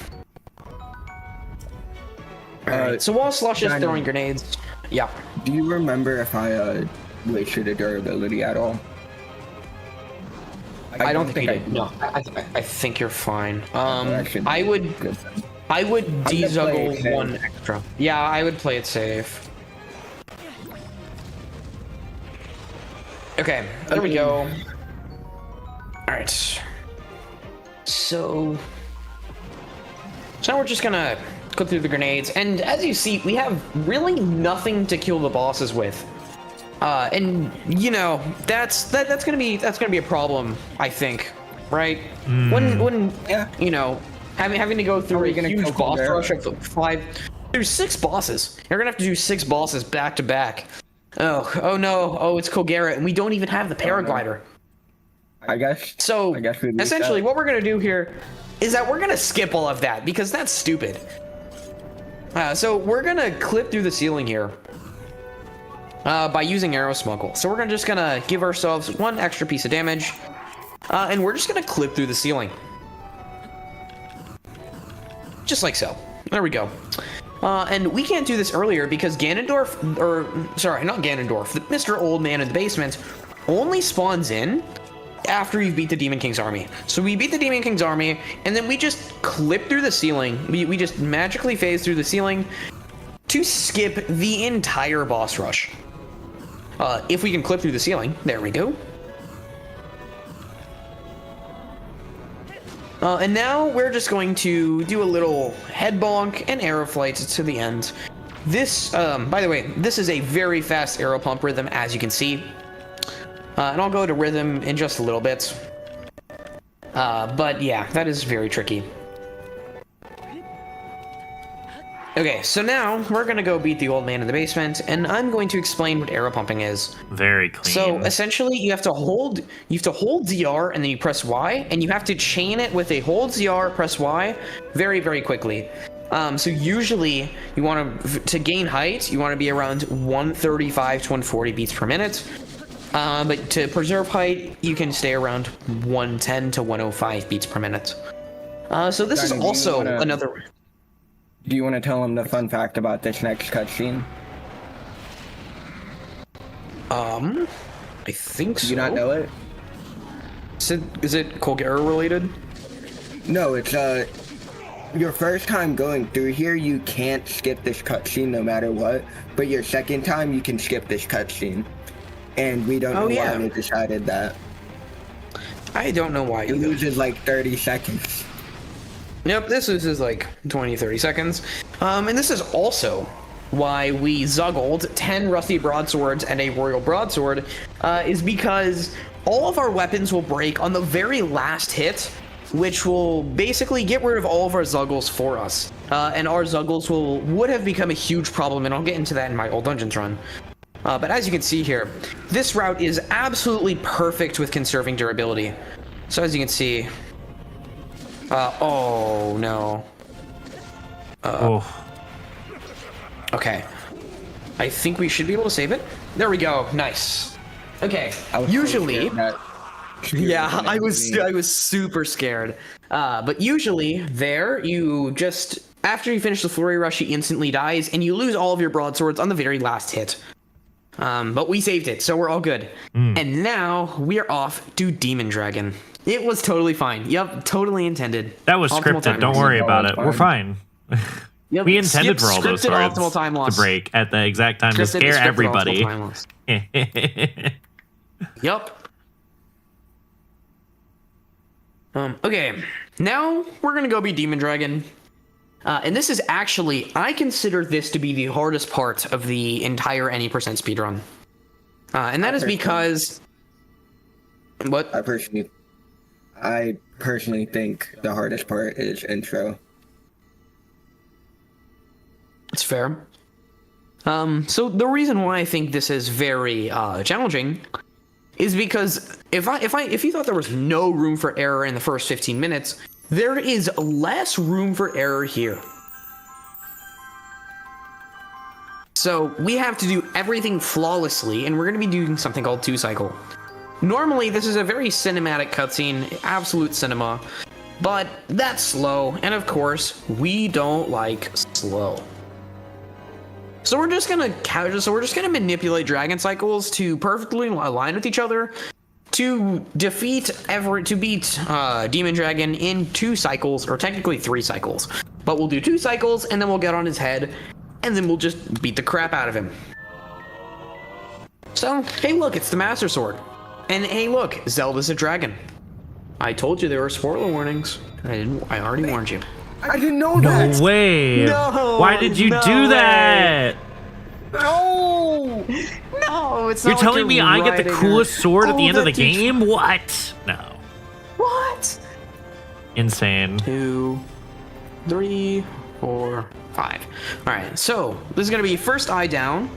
Alright, so while Slush is throwing grenades, yeah. Do you remember if I wasted a durability at all? I don't think I did. No, I think you're fine. I would dezuggle one extra. Yeah, I would play it safe. Okay, there we go. Alright. So now we're just gonna clip through the grenades, and as you see, we have really nothing to kill the bosses with. And you know, that's gonna be a problem, I think, right? When Yeah. you know, having to go through a huge boss rush of 5. There's 6 bosses. You're gonna have to do 6 bosses back to back. Oh no! Oh, it's Kogera, and we don't even have the paraglider. I guess. So we essentially, what we're gonna do here is that we're gonna skip all of that because that's stupid. So we're gonna clip through the ceiling here by using arrow smuggle. So we're just gonna give ourselves 1 extra piece of damage, and we're just gonna clip through the ceiling, just like so. There we go. And we can't do this earlier because Ganondorf, or sorry, not Ganondorf, Mr. Old Man in the basement only spawns in after you beat the Demon King's army. So we beat the Demon King's army, and then we just clip through the ceiling. We just magically phase through the ceiling to skip the entire boss rush. If we can clip through the ceiling, there we go. And now we're just going to do a little head bonk and arrow flight to the end. This, by the way, this is a very fast arrow pump rhythm, as you can see. And I'll go to rhythm in just a little bit. But yeah, that is very tricky. Okay, so now we're gonna go beat the old man in the basement, and I'm going to explain what arrow pumping is. Very clean. So essentially, you have to hold ZR and then you press Y, and you have to chain it with a hold ZR, press Y, very, very quickly. So usually, you want to gain height, you want to be around 135 to 140 beats per minute. But to preserve height, you can stay around 110 to 105 beats per minute. So this is also another. Do you want to tell him the fun fact about this next cutscene? I think so. Do you not know it? Is it Kogera related? No, it's your first time going through here, you can't skip this cutscene no matter what. But your second time, you can skip this cutscene, and we don't know why they decided that. I don't know why. It loses like 30 seconds. Yep, this is like 20-30 seconds. And this is also why we zuggled 10 rusty broadswords and a royal broadsword, is because all of our weapons will break on the very last hit, which will basically get rid of all of our zuggles for us. And our zuggles would have become a huge problem, and I'll get into that in my old dungeons run. But as you can see here, this route is absolutely perfect with conserving durability. So as you can see, oh no. Okay. I think we should be able to save it. There we go. Nice. Okay. Usually, Yeah, I was super scared. But usually there, you just after you finish the flurry rush, he instantly dies, and you lose all of your broadswords on the very last hit. But we saved it, so we're all good. And now we are off to Demon Dragon. It was totally fine. Yep, totally intended. That was Optimal scripted. time Don't loss. worry about it. We're fine. Yep, We intended for all those scripted swords optimal time to loss. break at the exact time to Scripted scare optimal everybody. time loss. Yep. Okay, now we're gonna go be Demon Dragon. And this is actually, I consider this to be the hardest part of the entire any percent speedrun. And that is because... What? I personally think the hardest part is intro. It's fair. So the reason why I think this is very challenging is because if you thought there was no room for error in the first 15 minutes, there is less room for error here. So we have to do everything flawlessly, and we're going to be doing something called 2-cycle. Normally, this is a very cinematic cutscene, absolute cinema, but that's slow, and of course, we don't like slow. So we're just gonna manipulate dragon cycles to perfectly align with each other to beat Demon Dragon in 2 cycles, or technically 3 cycles. But we'll do 2 cycles, and then we'll get on his head, and then we'll just beat the crap out of him. So, hey look, it's the Master Sword. And hey look, Zelda's a dragon. I told you there were spoiler warnings. I already warned you. I didn't know that. No way. No, Why did you no do that? No. No, it's You're not telling me I get the riding coolest sword at the Oh, end of the that dude's- game? What? No. What? Insane. 2, 3, 4, 5. All right, so this is gonna be first eye down.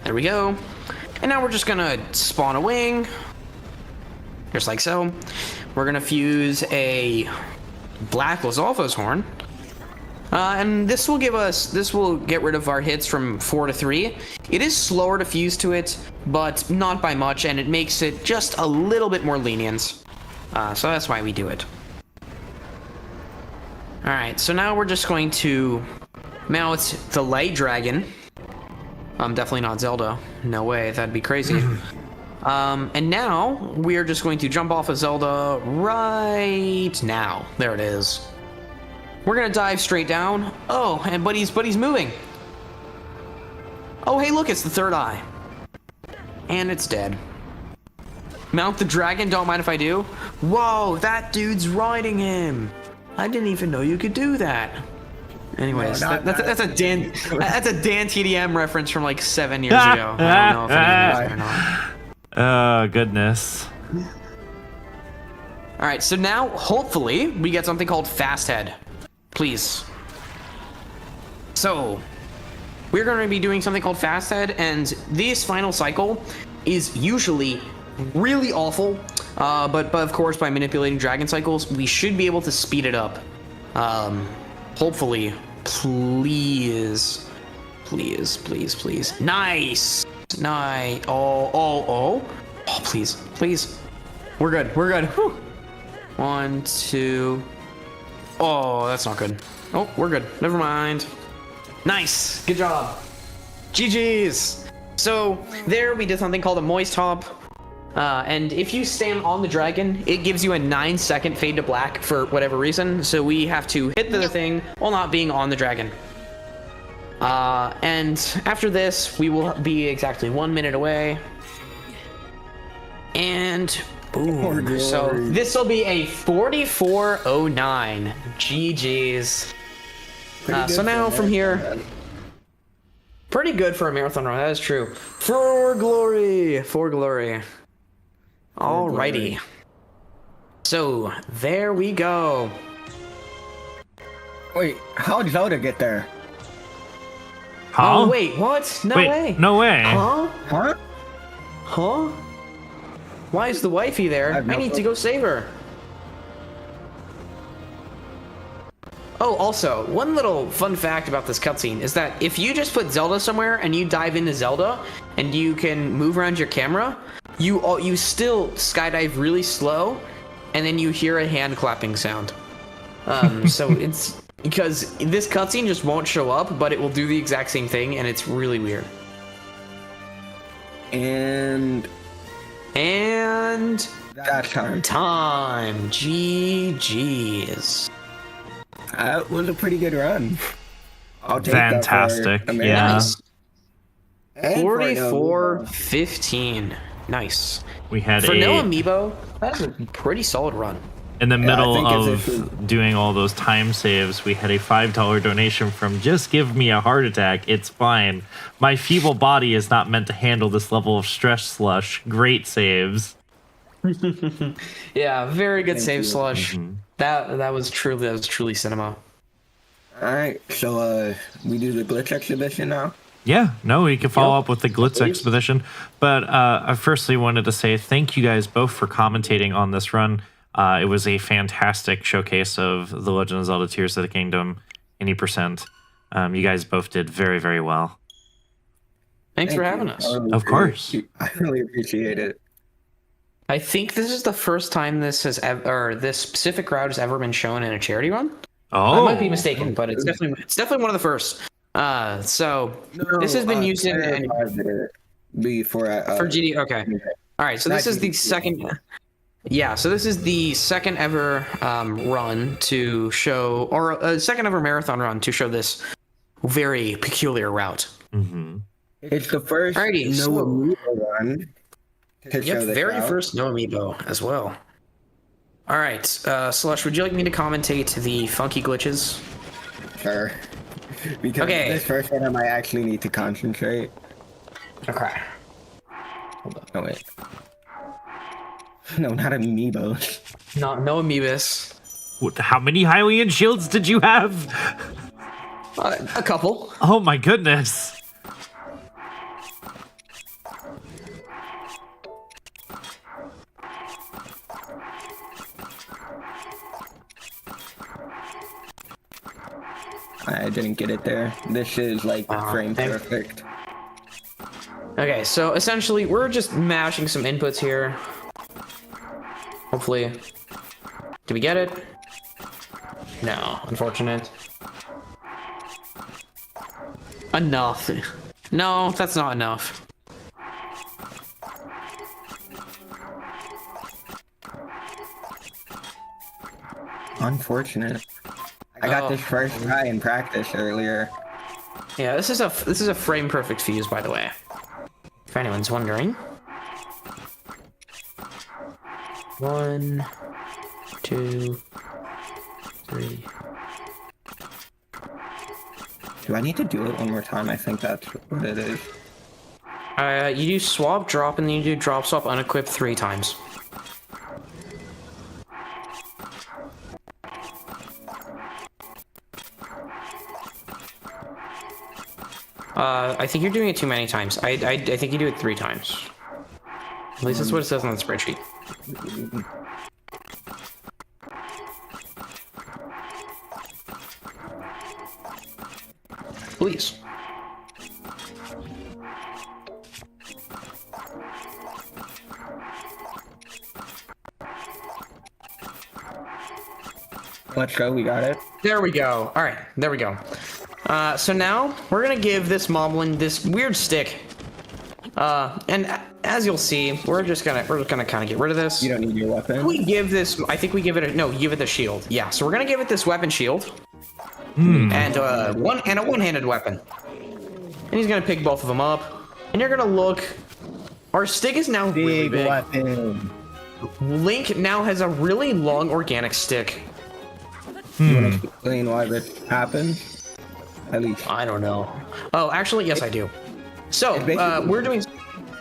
There we go. And now we're just gonna spawn a wing, just like so. We're gonna fuse a black Lizalfo's horn. And this will get rid of our hits from 4 to 3. It is slower to fuse to it, but not by much, and it makes it just a little bit more lenient. So that's why we do it. Alright, so now we're just going to mount the Light Dragon. Definitely not Zelda. No way, that'd be crazy. And now we're just going to jump off of Zelda right now. There it is. We're gonna dive straight down. Oh, and but he's moving. Oh, hey, look, it's the third eye. And it's dead. Mount the dragon, don't mind if I do. Whoa, that dude's riding him. I didn't even know you could do that. Anyways, No, that's a Dan TDM reference from like 7 years ago. I don't know if anyone knows it or not. Oh, goodness. All right, so now hopefully we get something called Fast Head. Please. So, we're going to be doing something called Fast Head, and this final cycle is usually really awful, but of course by manipulating dragon cycles, we should be able to speed it up. Hopefully. Please. Please, please, please. Nice! Nice. Oh, please, please. We're good, we're good. Whew. 1, 2... Oh, that's not good. Oh, we're good. Never mind. Nice. Good job. GG's. So there we did something called a moist hop. And if you stand on the dragon, it gives you a 9-second fade to black for whatever reason. So we have to hit the thing while not being on the dragon. And after this, we will be exactly 1 minute away. And boom. So this will be a 44:09. GG's. So now from here, pretty good for a marathon run. That is true. For glory. For glory. Alrighty. So there we go. Wait, how did Zelda get there? Huh? Oh wait, what? No Wait, way. no way. Huh? Huh? Huh? Why is the wifey there? have I no need to clue. go save her. Oh, also, one little fun fact about this cutscene is that if you just put Zelda somewhere and you dive into Zelda and you can move around your camera, you still skydive really slow, and then you hear a hand clapping sound. So it's because this cutscene just won't show up, but it will do the exact same thing, and it's really weird. And that time. GG's. That was a pretty good run. I'll take Fantastic. That for Yeah. Nice. And for no 44-15. Nice. We had For no a amiibo, that's a pretty solid run. in the I middle think of if it was- doing all those time saves. We had a $5 donation from Just Give Me a Heart Attack. It's fine. My feeble body is not meant to handle this level of stress. Slush. Great saves. Yeah, very good save, you. Slush. That was truly cinema. All right, so we do the glitch exhibition now. Yeah, no, we can follow Yep. up with the Glitz Please. Expedition. But I firstly wanted to say thank you guys both for commentating on this run. It was a fantastic showcase of The Legend of Zelda Tears of the Kingdom, any percent. You guys both did very, very well. Thanks Thank for you. having us. Of course. I really appreciate it. I think this is the first time this specific route has ever been shown in a charity run. I Oh, might be mistaken, but it's definitely one of the first. So this has been used in before for GD. Okay. All right. So this is the second. Yeah. So this is the second ever run to show, or second ever marathon run to show this very peculiar route. It's the first Alrighty, no so- amiibo run to show Yep. this Very route. first no amiibo as well. All right. Slush, would you like me to commentate the funky glitches? Sure. Because Okay. this first one I might actually need to concentrate. Okay. Oh wait. No, not amiibo. No amiibos. how many Hylian shields did you have? A couple. Oh my goodness. I didn't get it there. This is like frame thank- perfect. Okay, so essentially we're just mashing some inputs here. Hopefully. Did we get it? No, unfortunate. Enough. No, that's not enough. Unfortunate. I got this first try in practice earlier. Yeah, this is a frame perfect fuse, by the way. If anyone's wondering. 1, 2, 3. Do I need to do it one more time? I think that's what it is. You do swap, drop, and then you do drop, swap, unequip 3 times. I think you're doing it too many times. I think you do it 3 times. At least that's what it says on the spreadsheet. Please. Let's go, we got it. There we go. All right, there we go. So now we're gonna give this moblin this weird stick. And as you'll see, we're just gonna kind of get rid of this. You don't need your weapon. We give this. I think we give it a no. You give it the shield. Yeah. So we're gonna give it this weapon shield. And a one-handed weapon. And he's gonna pick both of them up. And you're gonna look. Our stick is now really Big big. weapon. Link now has a really long organic stick. You want to explain why this happened? At least. I don't know. Oh, actually, yes, I do. So, basically- we're doing...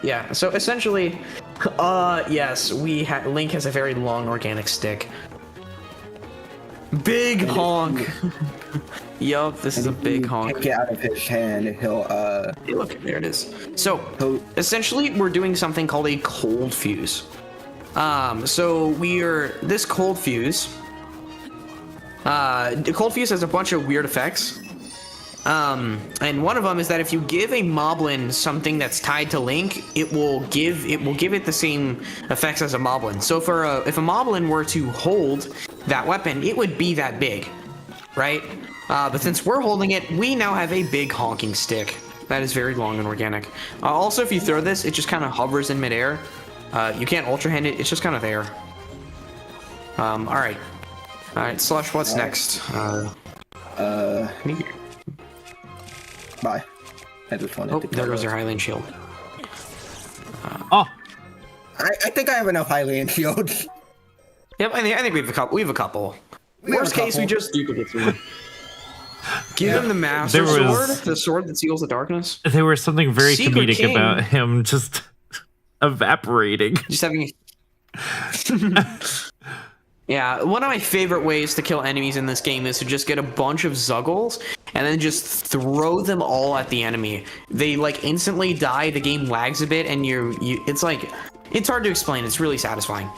Yeah, so essentially, yes, Link has a very long organic stick. Big honk! Yup, this is a big honk. Take it out of his hand, he'll, Hey, look, there it is. So, essentially, we're doing something called a cold fuse. This cold fuse... the cold fuse has a bunch of weird effects. And one of them is that if you give a moblin something that's tied to Link, it will give it the same effects as a moblin. So if a moblin were to hold that weapon, it would be that big, right? But since we're holding it, we now have a big honking stick that is very long and organic. Also, if you throw this, it just kind of hovers in midair. You can't ultra hand it; it's just kind of there. All right, Slush. What's next? Bye. I just wanted to there goes your Highland shield. Oh, I think I have enough Hylian shields. Yep, I think we have a couple. We have a couple. Worst case, we just duplicate one. Give him the master sword, the sword that seals the darkness. There was something very Secret comedic King. about him just evaporating. Just having. Yeah, one of my favorite ways to kill enemies in this game is to just get a bunch of Zuggles and then just throw them all at the enemy. They like instantly die, the game lags a bit, and it's like, it's hard to explain, it's really satisfying.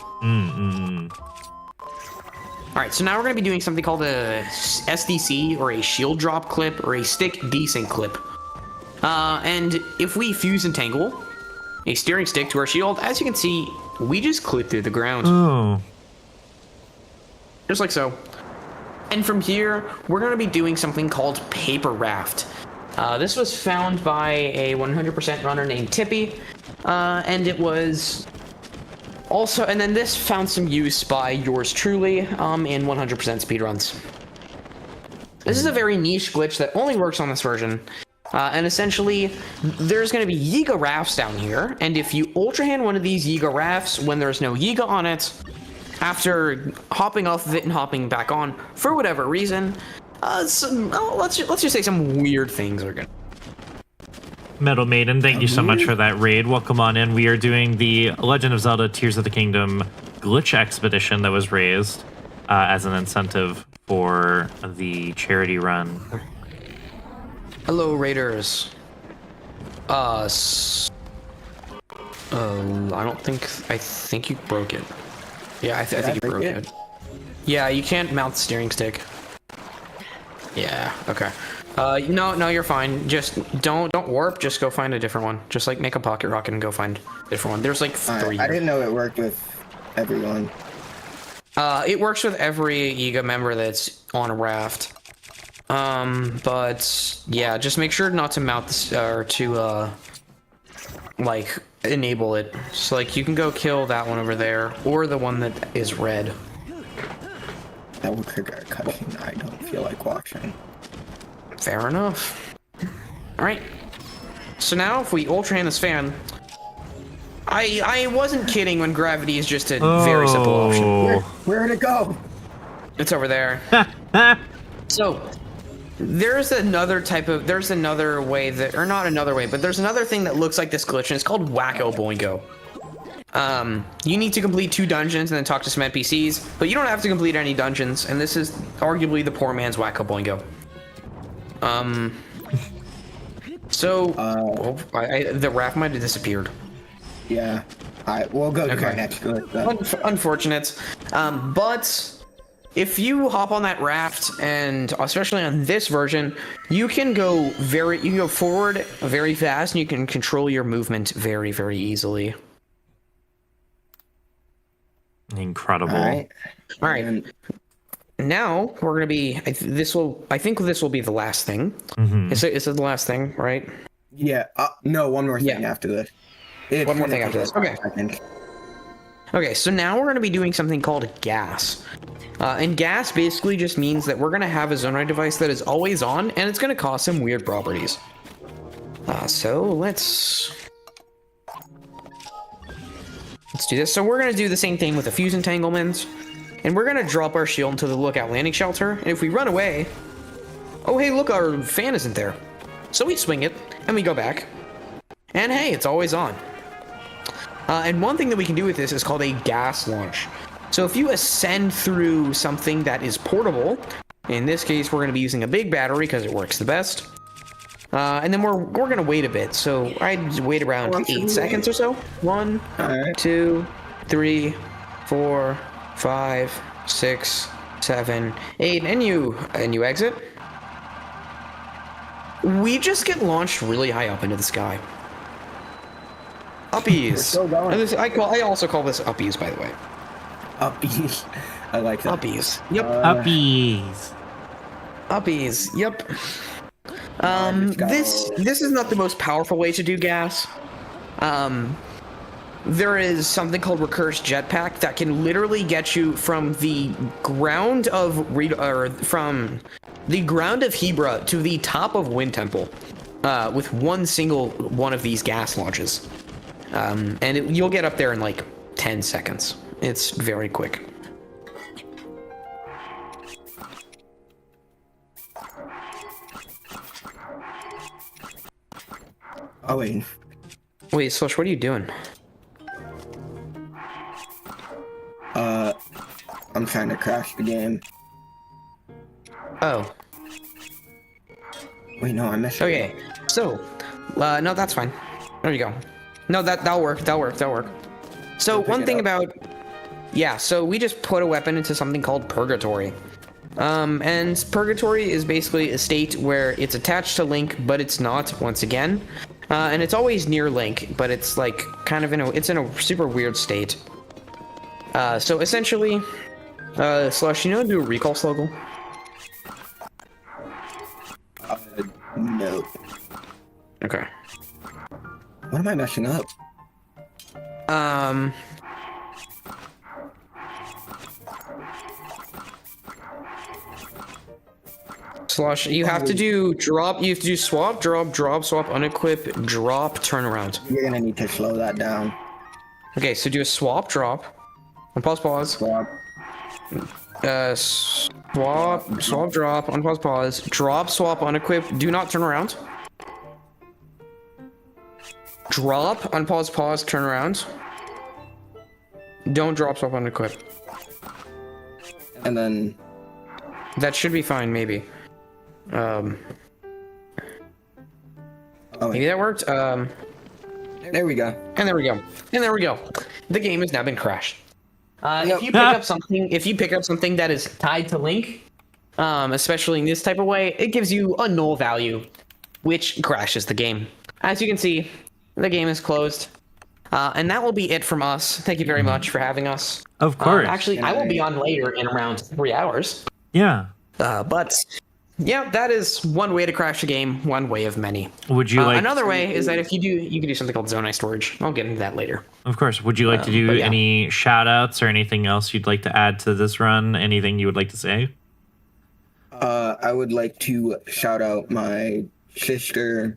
Alright, so now we're going to be doing something called a SDC, or a shield drop clip, or a stick desync clip. And if we fuse entangle a steering stick to our shield, as you can see, we just clip through the ground. Oh. Just like so. And from here, we're going to be doing something called Paper Raft. This was found by a 100% runner named Tippy, and it was also, and then this found some use by yours truly in 100% speedruns. This is a very niche glitch that only works on this version. And essentially, there's going to be Yiga rafts down here, and if you ultra hand one of these Yiga rafts when there's no Yiga on it, after hopping off of it and hopping back on, for whatever reason, let's just say some weird things are gonna. Metal Maiden, thank you so much for that raid. Welcome on in. We are doing the Legend of Zelda Tears of the Kingdom glitch expedition that was raised as an incentive for the charity run. Hello, Raiders. I think you broke it. Yeah, I think you broke it. Yeah, you can't mount the steering stick. Yeah, okay. No, you're fine. Just don't warp. Just go find a different one. Just like make a pocket rocket and go find a different one. There's like 3. I didn't know it worked with everyone. It works with every Yiga member that's on a raft. But yeah, just make sure not to mount this or to like enable it. So like you can go kill that one over there or the one that is red. That will trigger a cutscene I don't feel like watching. Fair enough. Alright. So now if we ultra hand this fan, I wasn't kidding when gravity is just a very simple option. Where'd it go? It's over there. So there's another way that, or not another way, but there's another thing that looks like this glitch, and it's called Wacko Boingo. You need to complete 2 dungeons and then talk to some NPCs, but you don't have to complete any dungeons, and this is arguably the poor man's Wacko Boingo. The raft might have disappeared. Yeah. We'll go to our next glitch. Unfortunate. But if you hop on that raft, and especially on this version, you can go forward very fast, and you can control your movement very, very easily. Incredible. All right. Now we're gonna be. I think this will be the last thing. Mm-hmm. Is it the last thing, right? Yeah. No, one more thing after this. One more thing after this. Okay. Okay. So now we're going to be doing something called gas. And gas basically just means that we're going to have a zonrai device that is always on, and it's going to cause some weird properties. So let's do this. So we're going to do the same thing with the fuse entanglements, and we're going to drop our shield into the lookout landing shelter. And if we run away, oh hey, look, our fan isn't there. So we swing it, and we go back, and hey, it's always on. And one thing that we can do with this is called a gas launch. So if you ascend through something that is portable, in this case, we're going to be using a big battery because it works the best. And then we're going to wait a bit. So I'd wait around 8 seconds or so. 1, 2, 3, 4, 5, 6, 7, 8, and you exit. We just get launched really high up into the sky. Uppies. still going. And I also call this uppies, by the way. Upbeat. I like that. Uppies. Yep. Puppies. Uppies. Yep. let's go. This is not the most powerful way to do gas. There is something called Recurse Jetpack that can literally get you from the ground of from the ground of Hebra to the top of Wind Temple, with one single one of these gas launches, and you'll get up there in like 10 seconds. It's very quick. Oh wait. Wait, Slush, what are you doing? I'm trying to crash the game. Oh. Wait, no, I messed up. Okay. So, no, that's fine. There you go. No, that'll work. That'll work. So one thing about, yeah. So we just put a weapon into something called Purgatory. And Purgatory is basically a state where it's attached to Link, but it's not. Once again, and it's always near Link, but it's like kind of in a super weird state. So essentially, Slush, you know how to do a recall sluggle? No. Okay. What am I messing up? Slush, you have to do drop, you have to do swap, drop, swap, unequip, drop, turn around. You're gonna need to slow that down. Okay, so do a swap, drop. Pause. Swap. Swap, drop, pause. Drop, swap, unequip, do not turn around. Drop, pause, turn around. Don't drop, swap, unequip. And then. That should be fine, maybe. Oh, Maybe that worked. there we go. And there we go. The game has now been crashed. Yep. If you pick up something that is tied to Link, especially in this type of way, it gives you a null value, which crashes the game. As you can see, the game is closed. And that will be it from us. Thank you very much for having us. Of course. Actually, I will be on later in around 3 hours. Yeah. But yeah, that is one way to crash a game, one way of many. Would you like another way is that if you can do something called zone storage. I'll get into that later. Of course. Would you like to do but yeah. any shout outs or anything else you'd like to add to this run? Anything you would like to say? I would like to shout out my sister.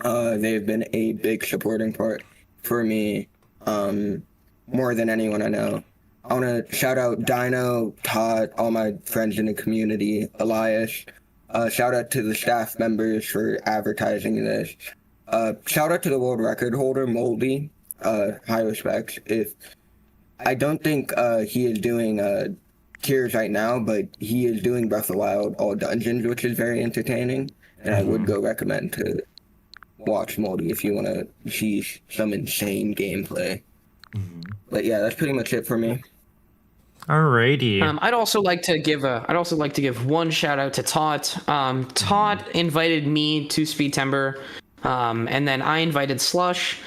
They've been a big supporting part for me, more than anyone I know. I want to shout out Dino, Todd, all my friends in the community, Elias. Shout out to the staff members for advertising this. Shout out to the world record holder, Moldy. High respects. I don't think he is doing Tears right now, but he is doing Breath of the Wild all dungeons, which is very entertaining. And I would go recommend to watch Moldy if you want to see some insane gameplay. But yeah, that's pretty much it for me. Alrighty. I'd also like to give one shout out to Todd. Todd invited me to Speed Timber, and then I invited Slush.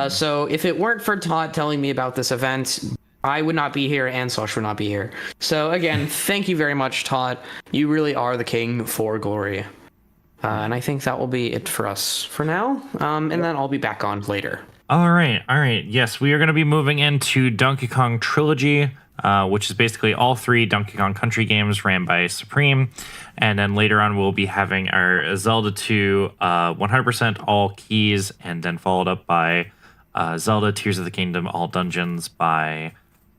So if it weren't for Todd telling me about this event, I would not be here, and Slush would not be here. So again, thank you very much, Todd. You really are the king for glory. And I think that will be it for us for now. And then I'll be back on later. All right. Yes, we are going to be moving into Donkey Kong Trilogy, which is basically all 3 Donkey Kong Country games ran by Supreme. And then later on, we'll be having our Zelda 2 100% all keys, and then followed up by Zelda Tears of the Kingdom all dungeons by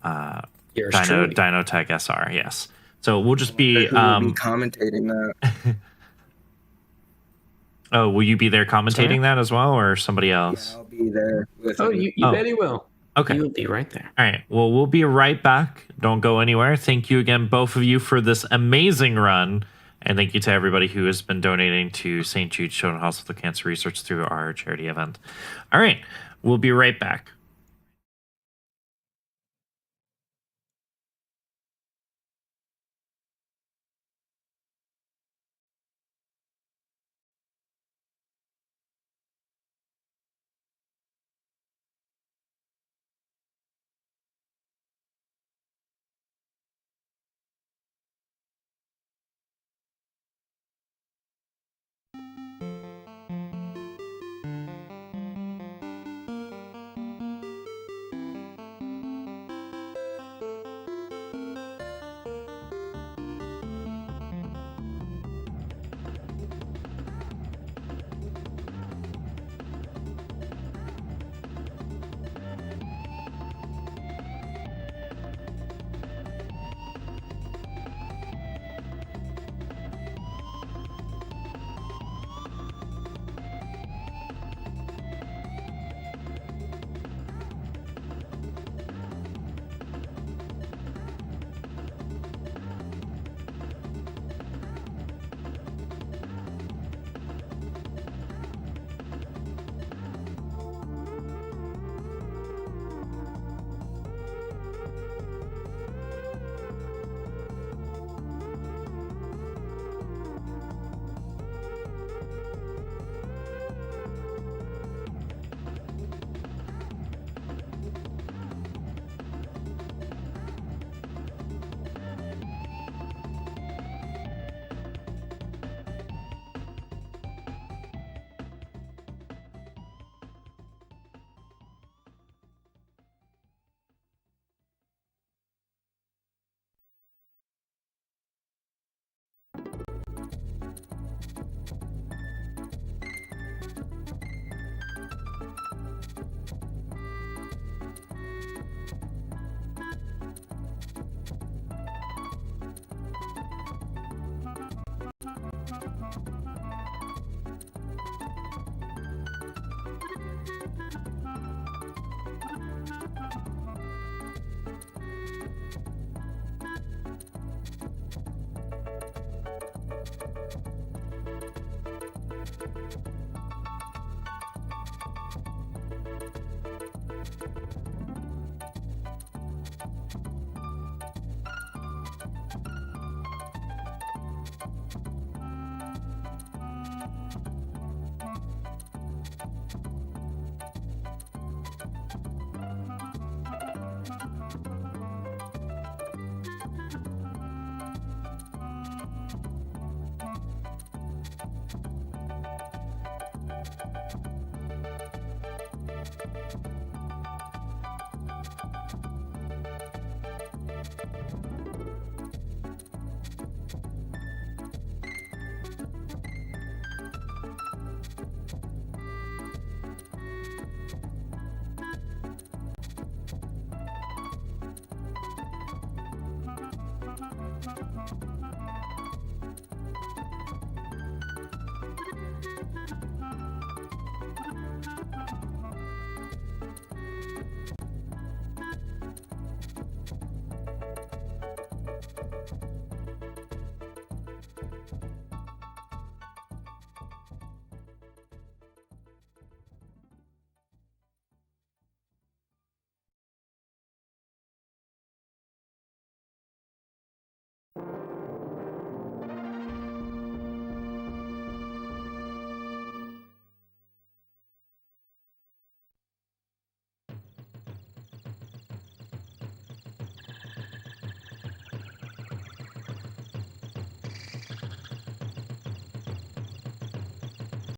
Dynotech SR. Yes. So we'll just be Who will be commentating that. Oh, will you be there commentating that as well, or somebody else? Yeah, I'll be there with You bet he will. Okay. He will be right there. All right. Well, we'll be right back. Don't go anywhere. Thank you again, both of you, for this amazing run. And thank you to everybody who has been donating to St. Jude Children's Hospital Cancer Research through our charity event. All right. We'll be right back.